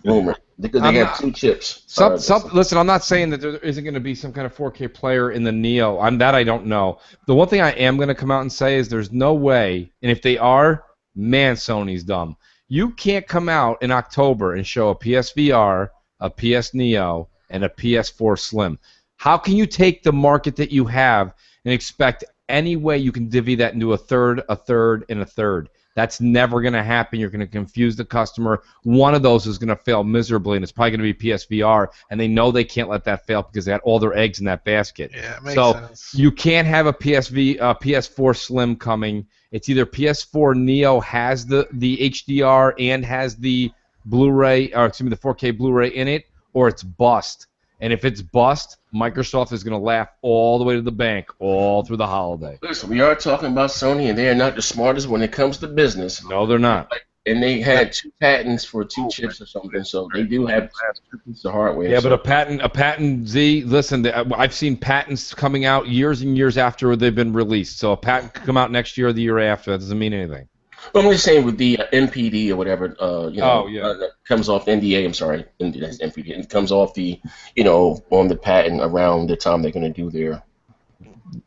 rumor. Because they have 2 chips. Listen, I'm not saying that there isn't going to be some kind of 4K player in the Neo. I don't know. The one thing I am going to come out and say is there's no way, and if they are, man, Sony's dumb. You can't come out in October and show a PSVR, a PS Neo, and a PS4 Slim. How can you take the market that you have and expect any way you can divvy that into a third, and a third? That's never going to happen. You're going to confuse the customer. One of those is going to fail miserably, and it's probably going to be PSVR, and they know they can't let that fail because they had all their eggs in that basket. Yeah, it makes sense. You can't have a PS4 Slim coming. It's either PS4 Neo has the HDR and has the Blu-ray, or excuse me, the 4K Blu-ray in it, or it's bust. And if it's bust, Microsoft is going to laugh all the way to the bank all through the holiday. Listen, we are talking about Sony, and they are not the smartest when it comes to business. No, they're not. And they had 2 patents for 2 chips or something, so they do have 2 pieces of hardware. Yeah, but a patent, Z, listen, I've seen patents coming out years and years after they've been released. So a patent could come out next year or the year after. That doesn't mean anything. Well, I'm just saying with the NPD or whatever, that comes off NDA. I'm sorry, that's NPD. It comes off the, you know, on the patent around the time they're going to do their.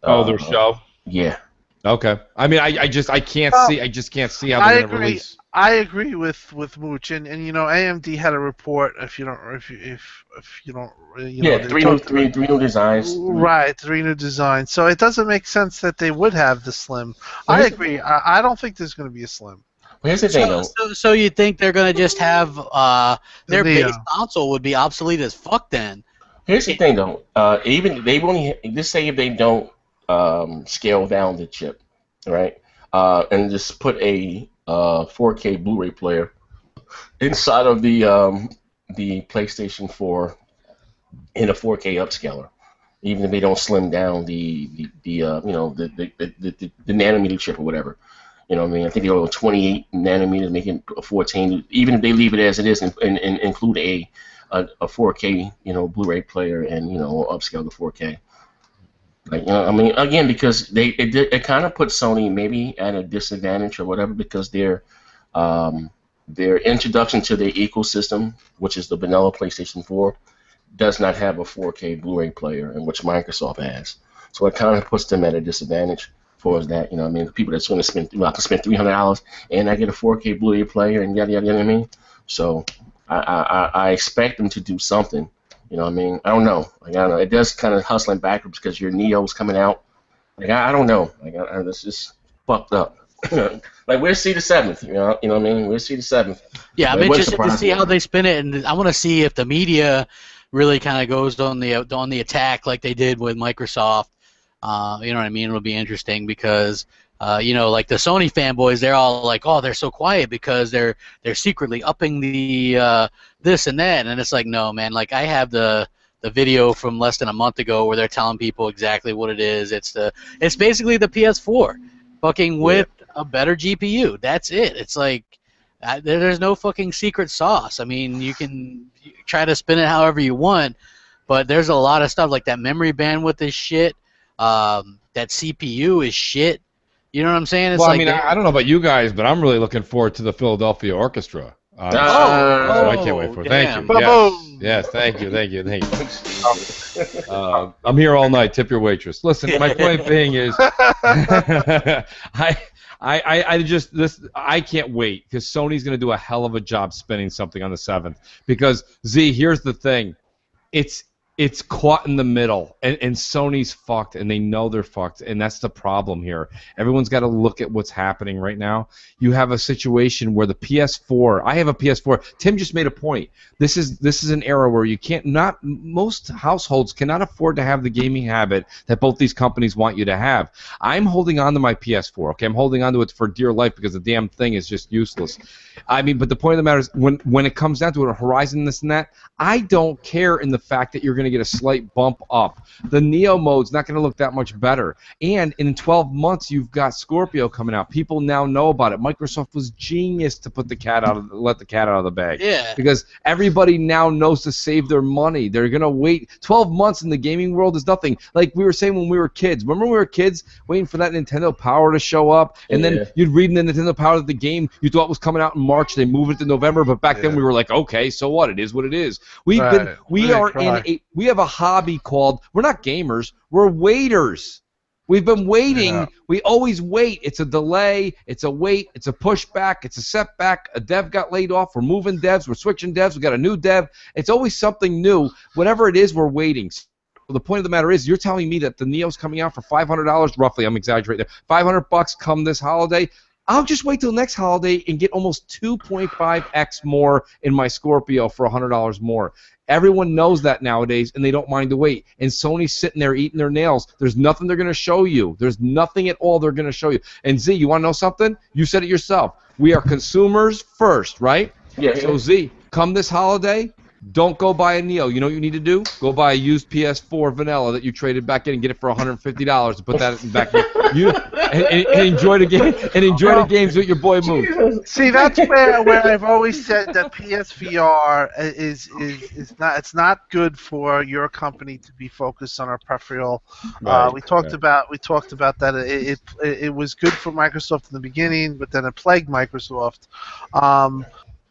Their show. Yeah. Okay. I mean, I just can't see how they're going to release. I agree with Mooch, and AMD had a report. If you don't, if you don't, Yeah, they talked about three new designs. right 3 new designs. So it doesn't make sense that they would have the Slim. Well, I agree. I don't think there's going to be a Slim. here's the thing, though. So you think they're gonna just have The their base Neo. console would be obsolete as fuck then? Here's the thing, though. Even they only just say if they don't scale down the chip, right? And just put a 4K Blu-ray player inside of the PlayStation 4 in a 4K upscaler. Even if they don't slim down the nanometer chip or whatever. You know what I mean? I think they go 28 nanometers, making a 14. Even if they leave it as it is and include a 4K, Blu-ray player and upscale to 4K. Like, I mean, again, because it kind of puts Sony maybe at a disadvantage or whatever because their introduction to their ecosystem, which is the vanilla PlayStation 4, does not have a 4K Blu-ray player, in which Microsoft has. So it kind of puts them at a disadvantage for that. You know what I mean? The people that's going to spend, I can spend $300 and I get a 4K Blu-ray player and yada yada. You know what I mean? So I expect them to do something. You know what I mean? I don't know. Like, I don't know. It does kind of hustling backwards because your Neo's coming out. Like, I don't know. Like, this is fucked up. Like, where's C the 7th? You know what I mean? Where's C the 7th? Yeah, I'm interested to see how they spin it, and I want to see if the media really kind of goes on the attack like they did with Microsoft. You know what I mean? It'll be interesting because like the Sony fanboys, they're all like, oh, they're so quiet because they're secretly upping the this and that, and it's like, no, man. Like, I have the video from less than a month ago where they're telling people exactly what it is. It's basically the PS4, fucking with a better GPU. That's it. It's like there's no fucking secret sauce. I mean, you can try to spin it however you want, but there's a lot of stuff like that memory bandwidth is shit. That CPU is shit. You know what I'm saying? It's well, like, I mean, I don't know about you guys, but I'm really looking forward to the Philadelphia Orchestra. So I can't wait for it. Thank you. Yes, thank you. I'm here all night. Tip your waitress. Listen, my point being is, I can't wait because Sony's going to do a hell of a job spinning something on the 7th. Because Z, here's the thing, it's caught in the middle, and Sony's fucked, and they know they're fucked, and that's the problem here. Everyone's got to look at what's happening right now. You have a situation where the PS4, I have a PS4. Tim just made a point. This is an era where most households cannot afford to have the gaming habit that both these companies want you to have. I'm holding on to my PS4. Okay, I'm holding on to it for dear life because the damn thing is just useless. I mean, but the point of the matter is, when it comes down to it, Horizon, this and that, I don't care in the fact that you're going to get a slight bump up. The Neo mode's not going to look that much better. And in 12 months, you've got Scorpio coming out. People now know about it. Microsoft was genius to let the cat out of the bag. Yeah. Because everybody now knows to save their money. They're going to wait. 12 months in the gaming world is nothing. Like we were saying when we were kids. Remember when we were kids waiting for that Nintendo Power to show up? And then you'd read in the Nintendo Power that the game you thought was coming out in March. They moved it to November. But back then we were like, okay, so what? It is what it is. We have a hobby called, we're not gamers, we're waiters. We've been waiting. Yeah. We always wait. It's a delay. It's a wait. It's a pushback. It's a setback. A dev got laid off. We're moving devs. We're switching devs. We got a new dev. It's always something new. Whatever it is, we're waiting. So the point of the matter is, you're telling me that the Neo's coming out for $500 roughly. I'm exaggerating there. $500 come this holiday. I'll just wait till next holiday and get almost 2.5x more in my Scorpio for $100 more. Everyone knows that nowadays, and they don't mind to wait. And Sony's sitting there eating their nails. There's nothing they're going to show you. There's nothing at all they're going to show you. And Z, you want to know something? You said it yourself. We are consumers first, right? Yeah. So Z, come this holiday, don't go buy a Neo. You know what you need to do? Go buy a used PS4 vanilla that you traded back in and get it for $150 and put that back in. And enjoy the game and enjoy the games with your boy Moose. See, that's where I've always said that PSVR is not, it's not good for your company to be focused on our peripheral. We talked about that it was good for Microsoft in the beginning, but then it plagued Microsoft.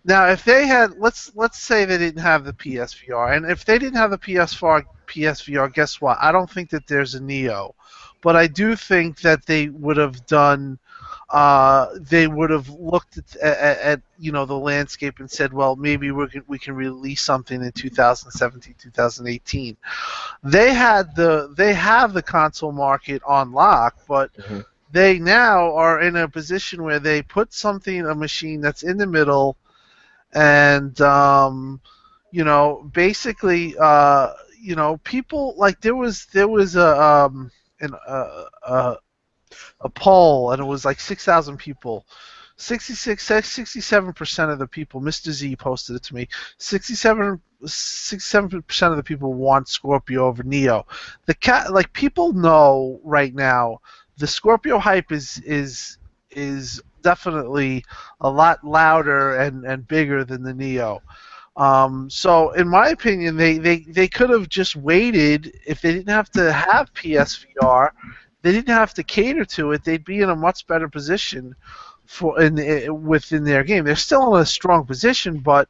Now, if they had, let's say they didn't have the PSVR, and if they didn't have the PSVR, guess what? I don't think that there's a Neo, but I do think that they would have done they would have looked at the landscape and said, well, maybe we can release something in 2017, 2018. They have the console market on lock, but they now are in a position where they put a machine that's in the middle, and basically, people, like, there was a poll, and it was like 6,000 people. 67% of the people, Mr. Z posted it to me, 67% of the people want Scorpio over Neo. Like, people know right now the Scorpio hype is definitely a lot louder and bigger than the Neo. So in my opinion, they could have just waited. If they didn't have to have PSVR, they didn't have to cater to it, they'd be in a much better position within their game. They're still in a strong position, but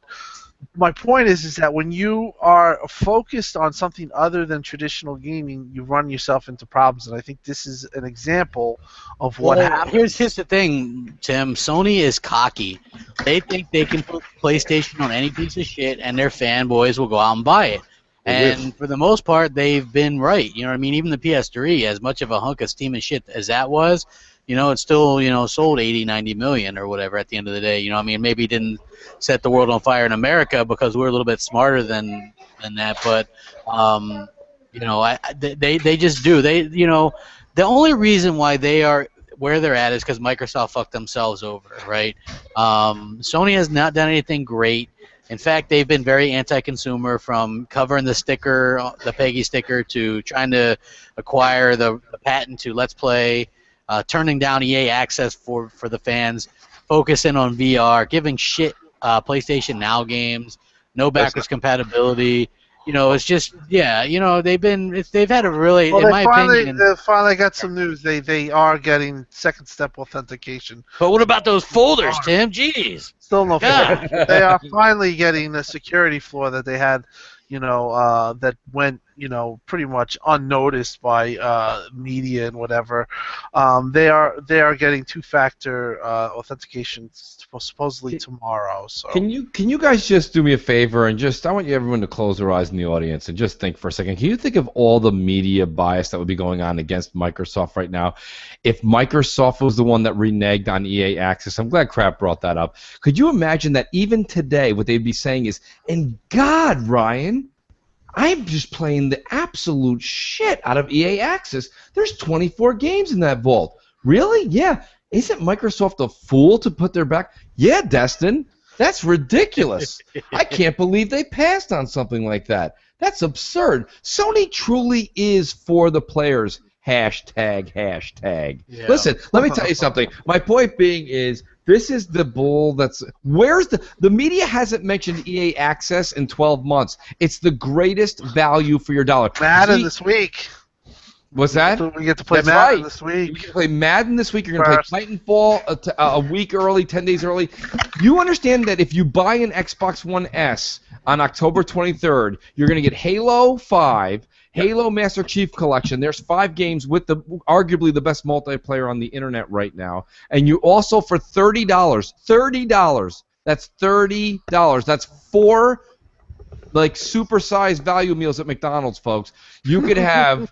my point is that when you are focused on something other than traditional gaming, you run yourself into problems, and I think this is an example of what happens. Here's the thing, Tim. Sony is cocky. They think they can put PlayStation on any piece of shit, and their fanboys will go out and buy it. And for the most part, they've been right. You know what I mean? Even the PS3, as much of a hunk of steam and shit as that was, it still, sold 80, 90 million or whatever at the end of the day. You know what I mean? Maybe it didn't set the world on fire in America because we're a little bit smarter than that. But, they just do. The only reason why they are where they're at is because Microsoft fucked themselves over, right? Sony has not done anything great. In fact, they've been very anti-consumer, from covering the sticker, the Peggy sticker, to trying to acquire the patent to Let's Play, turning down EA access for the fans, focusing on VR, giving shit PlayStation Now games, no backwards compatibility. It's just, they've had a really, in my opinion. They finally got some news. They are getting second step authentication. But what about those folders, Tim? Jeez. Still no. They are finally getting the security flaw that they had, that went, pretty much unnoticed by media and whatever. They are getting two-factor authentication supposedly tomorrow. So can you guys just do me a favor and I want everyone to close their eyes in the audience and just think for a second. Can you think of all the media bias that would be going on against Microsoft right now if Microsoft was the one that reneged on EA Access? I'm glad Crap brought that up. Could you imagine that even today what they'd be saying is, and God, Ryan, I'm just playing the absolute shit out of EA Access. There's 24 games in that vault. Really? Yeah. Isn't Microsoft a fool to put their back? Yeah, Destin. That's ridiculous. I can't believe they passed on something like that. That's absurd. Sony truly is for the players. Hashtag. Yeah. Listen, let me tell you something. My point being is, this is the bull that's... Where's the media hasn't mentioned EA Access in 12 months. It's the greatest value for your dollar. Madden this week. What's that? We get to play Madden this week. You get to play Madden this week. You're going to play Titanfall a week early, 10 days early. You understand that if you buy an Xbox One S on October 23rd, you're going to get Halo 5, Halo Master Chief Collection. There's 5 games with arguably the best multiplayer on the internet right now. And you also, for $30, that's $30. That's 4 supersized value meals at McDonald's, folks. You could have,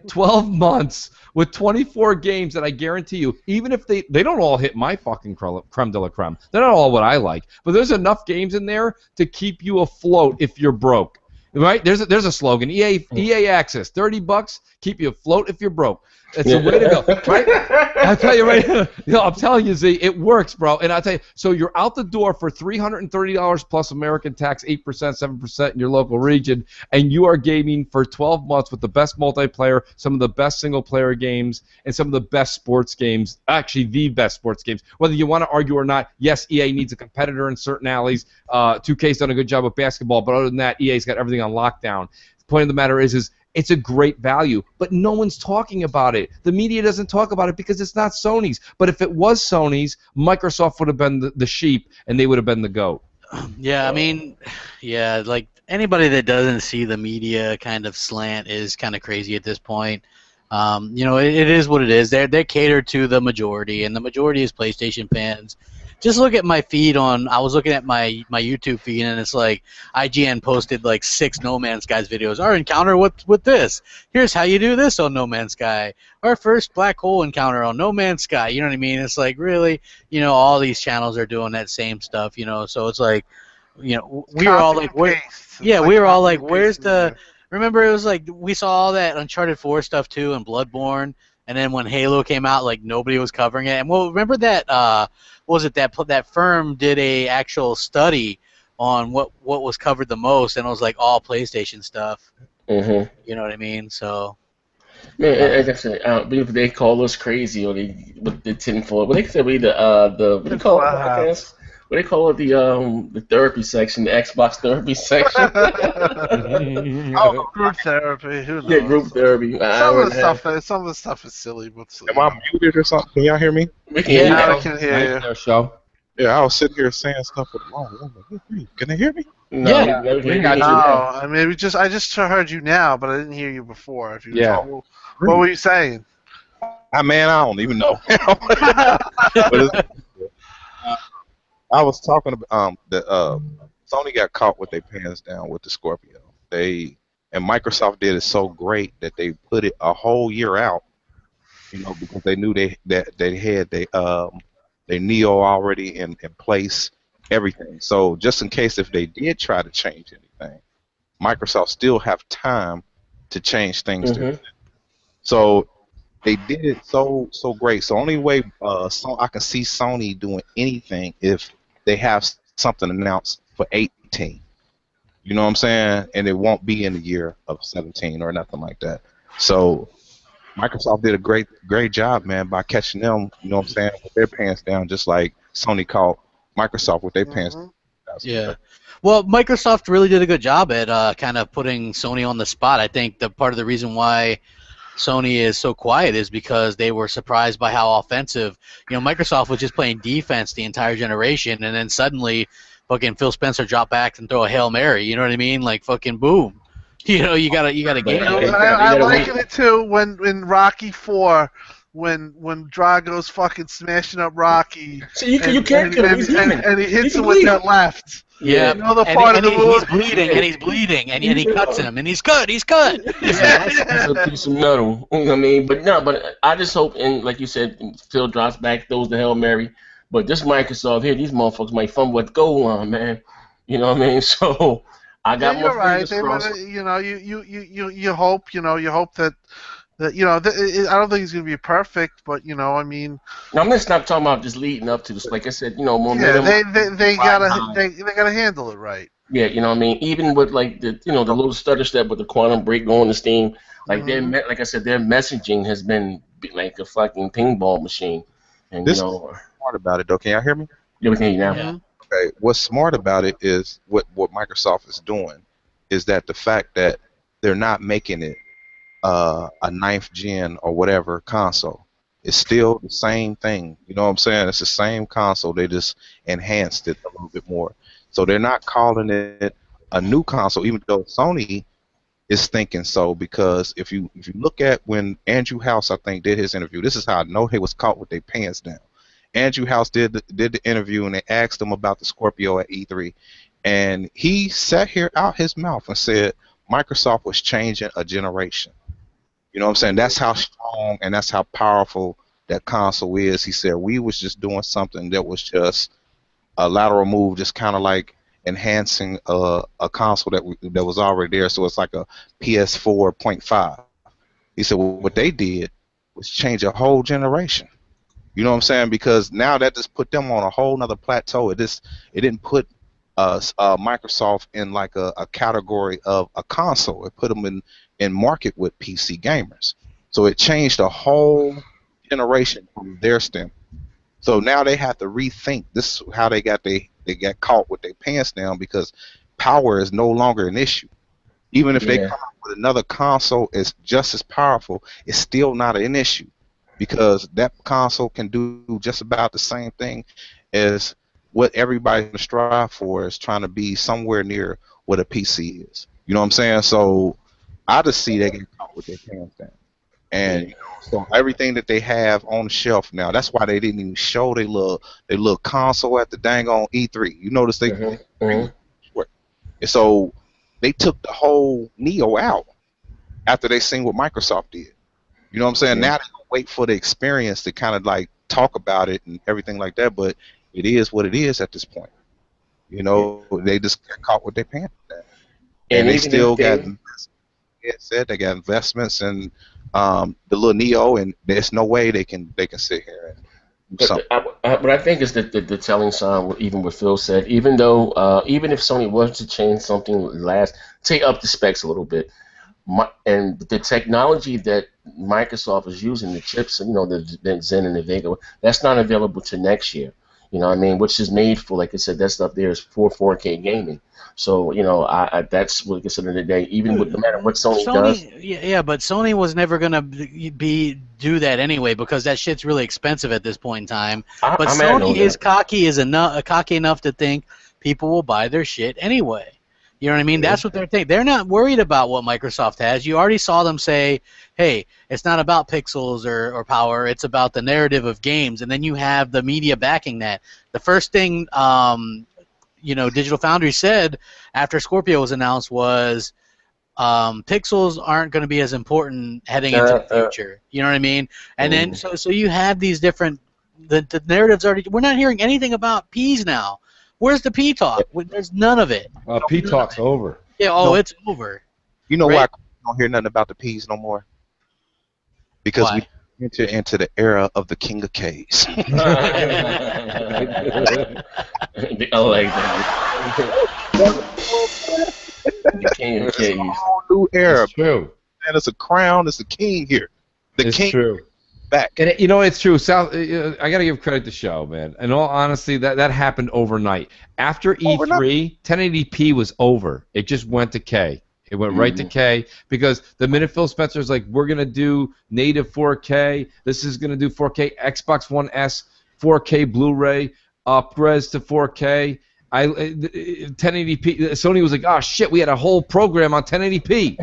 12 months with 24 games that I guarantee you, even if they don't all hit my fucking creme de la creme. They're not all what I like. But there's enough games in there to keep you afloat if you're broke. Right? There's a slogan. EA Access, $30, keep you afloat if you're broke. It's the way to go, right? I'll tell you right now. I'm telling you, Z, it works, bro. And I'll tell you, so you're out the door for $330 plus American tax, 8%, 7% in your local region, and you are gaming for 12 months with the best multiplayer, some of the best single-player games, and some of the best sports games, actually the best sports games. Whether you want to argue or not, yes, EA needs a competitor in certain alleys. 2K's done a good job with basketball, but other than that, EA's got everything on lockdown. The point of the matter is it's a great value, but no one's talking about it. The media doesn't talk about it because it's not Sony's. But if it was Sony's, Microsoft would have been the sheep, and they would have been the goat. Yeah, I mean, like anybody that doesn't see the media kind of slant is kind of crazy at this point. It is what it is. They're catered to the majority, and the majority is PlayStation fans. Just look at my feed I was looking at my YouTube feed, and it's like IGN posted like 6 No Man's Skies videos. Our encounter with this. Here's how you do this on No Man's Sky. Our first black hole encounter on No Man's Sky. You know what I mean? It's like really, all these channels are doing that same stuff. So it's like, we were all Copy like, and paste. yeah, It's we were all copy like, and where's pasting the? media. Remember, it was like we saw all that Uncharted 4 stuff too, and Bloodborne, and then when Halo came out, like nobody was covering it. And well, remember that what was it that firm did a actual study on what was covered the most, and it was like all PlayStation stuff. Mm-hmm. You know what I mean? So Man, like I said, believe they call us crazy or they with the tinfoil. But they said we the what do you call it podcast? What they call it the therapy section, the Xbox therapy section. Oh, group therapy. Who knows? Yeah, group therapy. Some of the stuff is silly, but Am I muted or something? Can y'all hear me? We can hear you now now. I can hear you. Their show. Yeah, I was sitting here saying stuff with the wrong woman. Can they hear me? No, Yeah, we we can got hear you. you No, now. I mean I just heard you now, but I didn't hear you before. If you Yeah. what were you saying? I don't even know. But I was talking about Sony got caught with their pants down with the Scorpio. And Microsoft did it so great that they put it a whole year out, because they knew that they had they Neo already in place, everything. So just in case if they did try to change anything, Microsoft still have time to change things. Mm-hmm. So they did it so great. So only way so I can see Sony doing anything if they have something announced for 18. You know what I'm saying? And it won't be in the year of 17 or nothing like that. So Microsoft did a great job, man, by catching them, you know what I'm saying, with their pants down, just like Sony caught Microsoft with their pants down. Yeah. Well, Microsoft really did a good job at kind of putting Sony on the spot. I think the part of the reason why Sony is so quiet is because they were surprised by how offensive. Microsoft was just playing defense the entire generation, and then suddenly, fucking Phil Spencer dropped back and throw a Hail Mary. You know what I mean? Like fucking boom. You got a game. I liken it to when in Rocky 4, when Drago's fucking smashing up Rocky. So you can't kill him. He's human. And he hits He him can with bleed. that left. Yeah, You know the part of the he's movie. bleeding, and he's bleeding, and he cuts him, and he's cut. That's a piece of metal. You know what I mean? But I just hope, and like you said, Phil drops back, throws the Hail Mary. But this Microsoft here, these motherfuckers might fumble with the goal line, man. You know what I mean? So I got more You're right. fingers crossed. You hope, that I don't think it's gonna be perfect, but I mean. Now, I'm just not talking about just leading up to this. Like I said, Yeah, momentum. they gotta handle it right. Yeah, you know what I mean. Even with like the the little stutter step with the quantum break going to Steam, like like I said, their messaging has been like a fucking pinball machine. And This is smart about it, though. Can y'all hear me? Yeah, we can hear you now. Yeah. Okay. What's smart about it is what Microsoft is doing is that the fact that they're not making it a ninth gen or whatever console. It's still the same thing. You know what I'm saying? It's the same console. They just enhanced it a little bit more. So they're not calling it a new console, even though Sony is thinking so. Because if you look at when Andrew House, I think, did his interview, this is how I know he was caught with their pants down. Andrew House did the interview, and they asked him about the Scorpio at E3, and he sat here out his mouth and said Microsoft was changing a generation. You know what I'm saying? That's how strong and that's how powerful that console is. He said we was just doing something that was just a lateral move, just kind of like enhancing a console that was already there. So it's like a PS4.5. He said what they did was change a whole generation. You know what I'm saying? Because now that just put them on a whole nother plateau. It didn't put Microsoft in like a category of a console. It put them in market with PC gamers. So it changed a whole generation from their standpoint. So now they have to rethink. This is how they got caught with their pants down, because power is no longer an issue. Even if they come up with another console is just as powerful, it's still not an issue, because that console can do just about the same thing as what everybody's gonna strive for, is trying to be somewhere near what a PC is. You know what I'm saying? So I just see they get caught with their pants down. And so everything that they have on the shelf now, that's why they didn't even show their little console at the dang on E3. You notice they Mm-hmm. and so they took the whole Neo out after they seen what Microsoft did. You know what I'm saying? Yeah. Now they gonna wait for the experience to kind of like talk about it and everything like that. But it is what it is at this point. You know, they just got caught with their pants down, and And they even if still got they, they got investments in the little Neo, and there's no way they can sit here and do something. but I think it's the telling sign, even what Phil said. Even though, even if Sony was to change something take up the specs a little bit, and the technology that Microsoft is using, the chips, the Zen and the Vega, that's not available to next year. You know what I mean? Which is made for, like I said, that stuff there is for 4K gaming. So, that's what, like I said, in the day, even with no matter what Sony does. Yeah, but Sony was never gonna do that anyway because that shit's really expensive at this point in time. But Sony is cocky enough to think people will buy their shit anyway. You know what I mean? That's what they're thinking. They're not worried about what Microsoft has. You already saw them say, hey, it's not about pixels or power. It's about the narrative of games. And then you have the media backing that. The first thing, Digital Foundry said after Scorpio was announced was pixels aren't going to be as important heading into the future. You know what I mean? And then so you have these different the narratives already. We're not hearing anything about P's now. Where's the P talk? There's none of it. P talk's over. Yeah, it's over. You know why I don't hear nothing about the P's no more? Because we enter into the era of the King of K's. I like that. The King of K's. It's a whole new era. It's true. And it's a crown. It's a king here. It's king true. Back. And it's true. I got to give credit to Show, man. In all honesty, that happened overnight. After E3, 1080p was over. It just went to K. It went right to K because the minute Phil Spencer's like, we're going to do native 4K, this is going to do 4K, Xbox One S, 4K Blu-ray, upres to 4K, 1080p. Sony was like, oh shit, we had a whole program on 1080p. You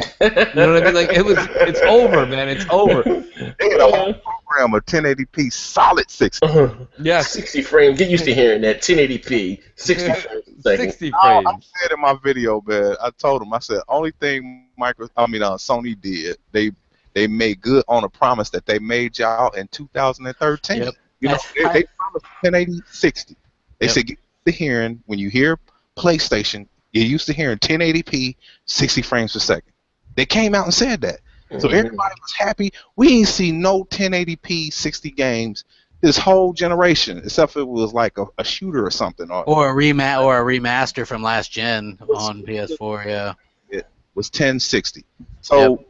know what I mean? Like it's over, man. It's over. They had a whole program of 1080p solid 60. Yeah, 60 frames. Get used to hearing that 1080p, 60 frames. 60 frames. I said in my video, man. I told them, I said, only thing Sony did, they made good on a promise that they made y'all in 2013. Yep. They promised 1080 60. They said, get to hearing, when you hear PlayStation, you're used to hearing 1080p 60 frames per second. They came out and said that. So everybody was happy. We ain't see no 1080p 60 games this whole generation, except if it was like a shooter or something. Or a remaster from last gen on PS4, yeah. It was 1060. So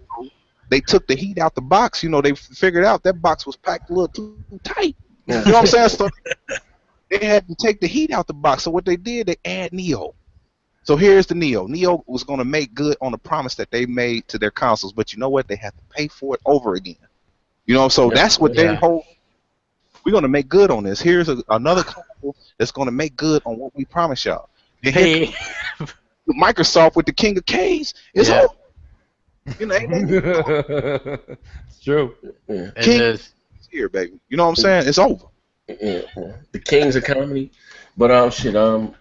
they took the heat out the box. They figured out that box was packed a little too tight. You know what I'm saying? So they had to take the heat out the box. So what they did, they add Neo. So here's the Neo. Neo was going to make good on the promise that they made to their consoles, but you know what? They have to pay for it over again. So that's what they hold. We're going to make good on this. Here's another console that's going to make good on what we promised y'all. Hey. Microsoft with the King of K's is over. It's true. King is here, baby. You know what I'm saying? It's over. The King's of comedy. But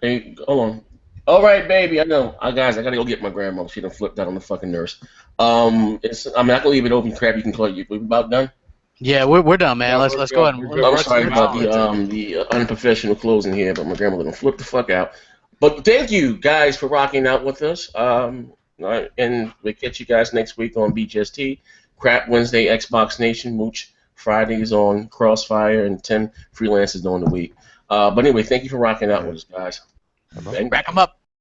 hey, hold on. All right, baby. I know. Guys, I gotta go get my grandma. She done flipped out on the fucking nurse. I can leave it open. Crap, you can call it. We about done? Yeah, we're done, man. Let's go ahead. I'm sorry about the unprofessional closing here, but my grandma done flipped the fuck out. But thank you guys for rocking out with us. And we'll catch you guys next week on BGST. Crap Wednesday, Xbox Nation. Mooch Fridays on Crossfire, and 10 freelancers during the week. But anyway, thank you for rocking out with us, guys. Rack 'em up.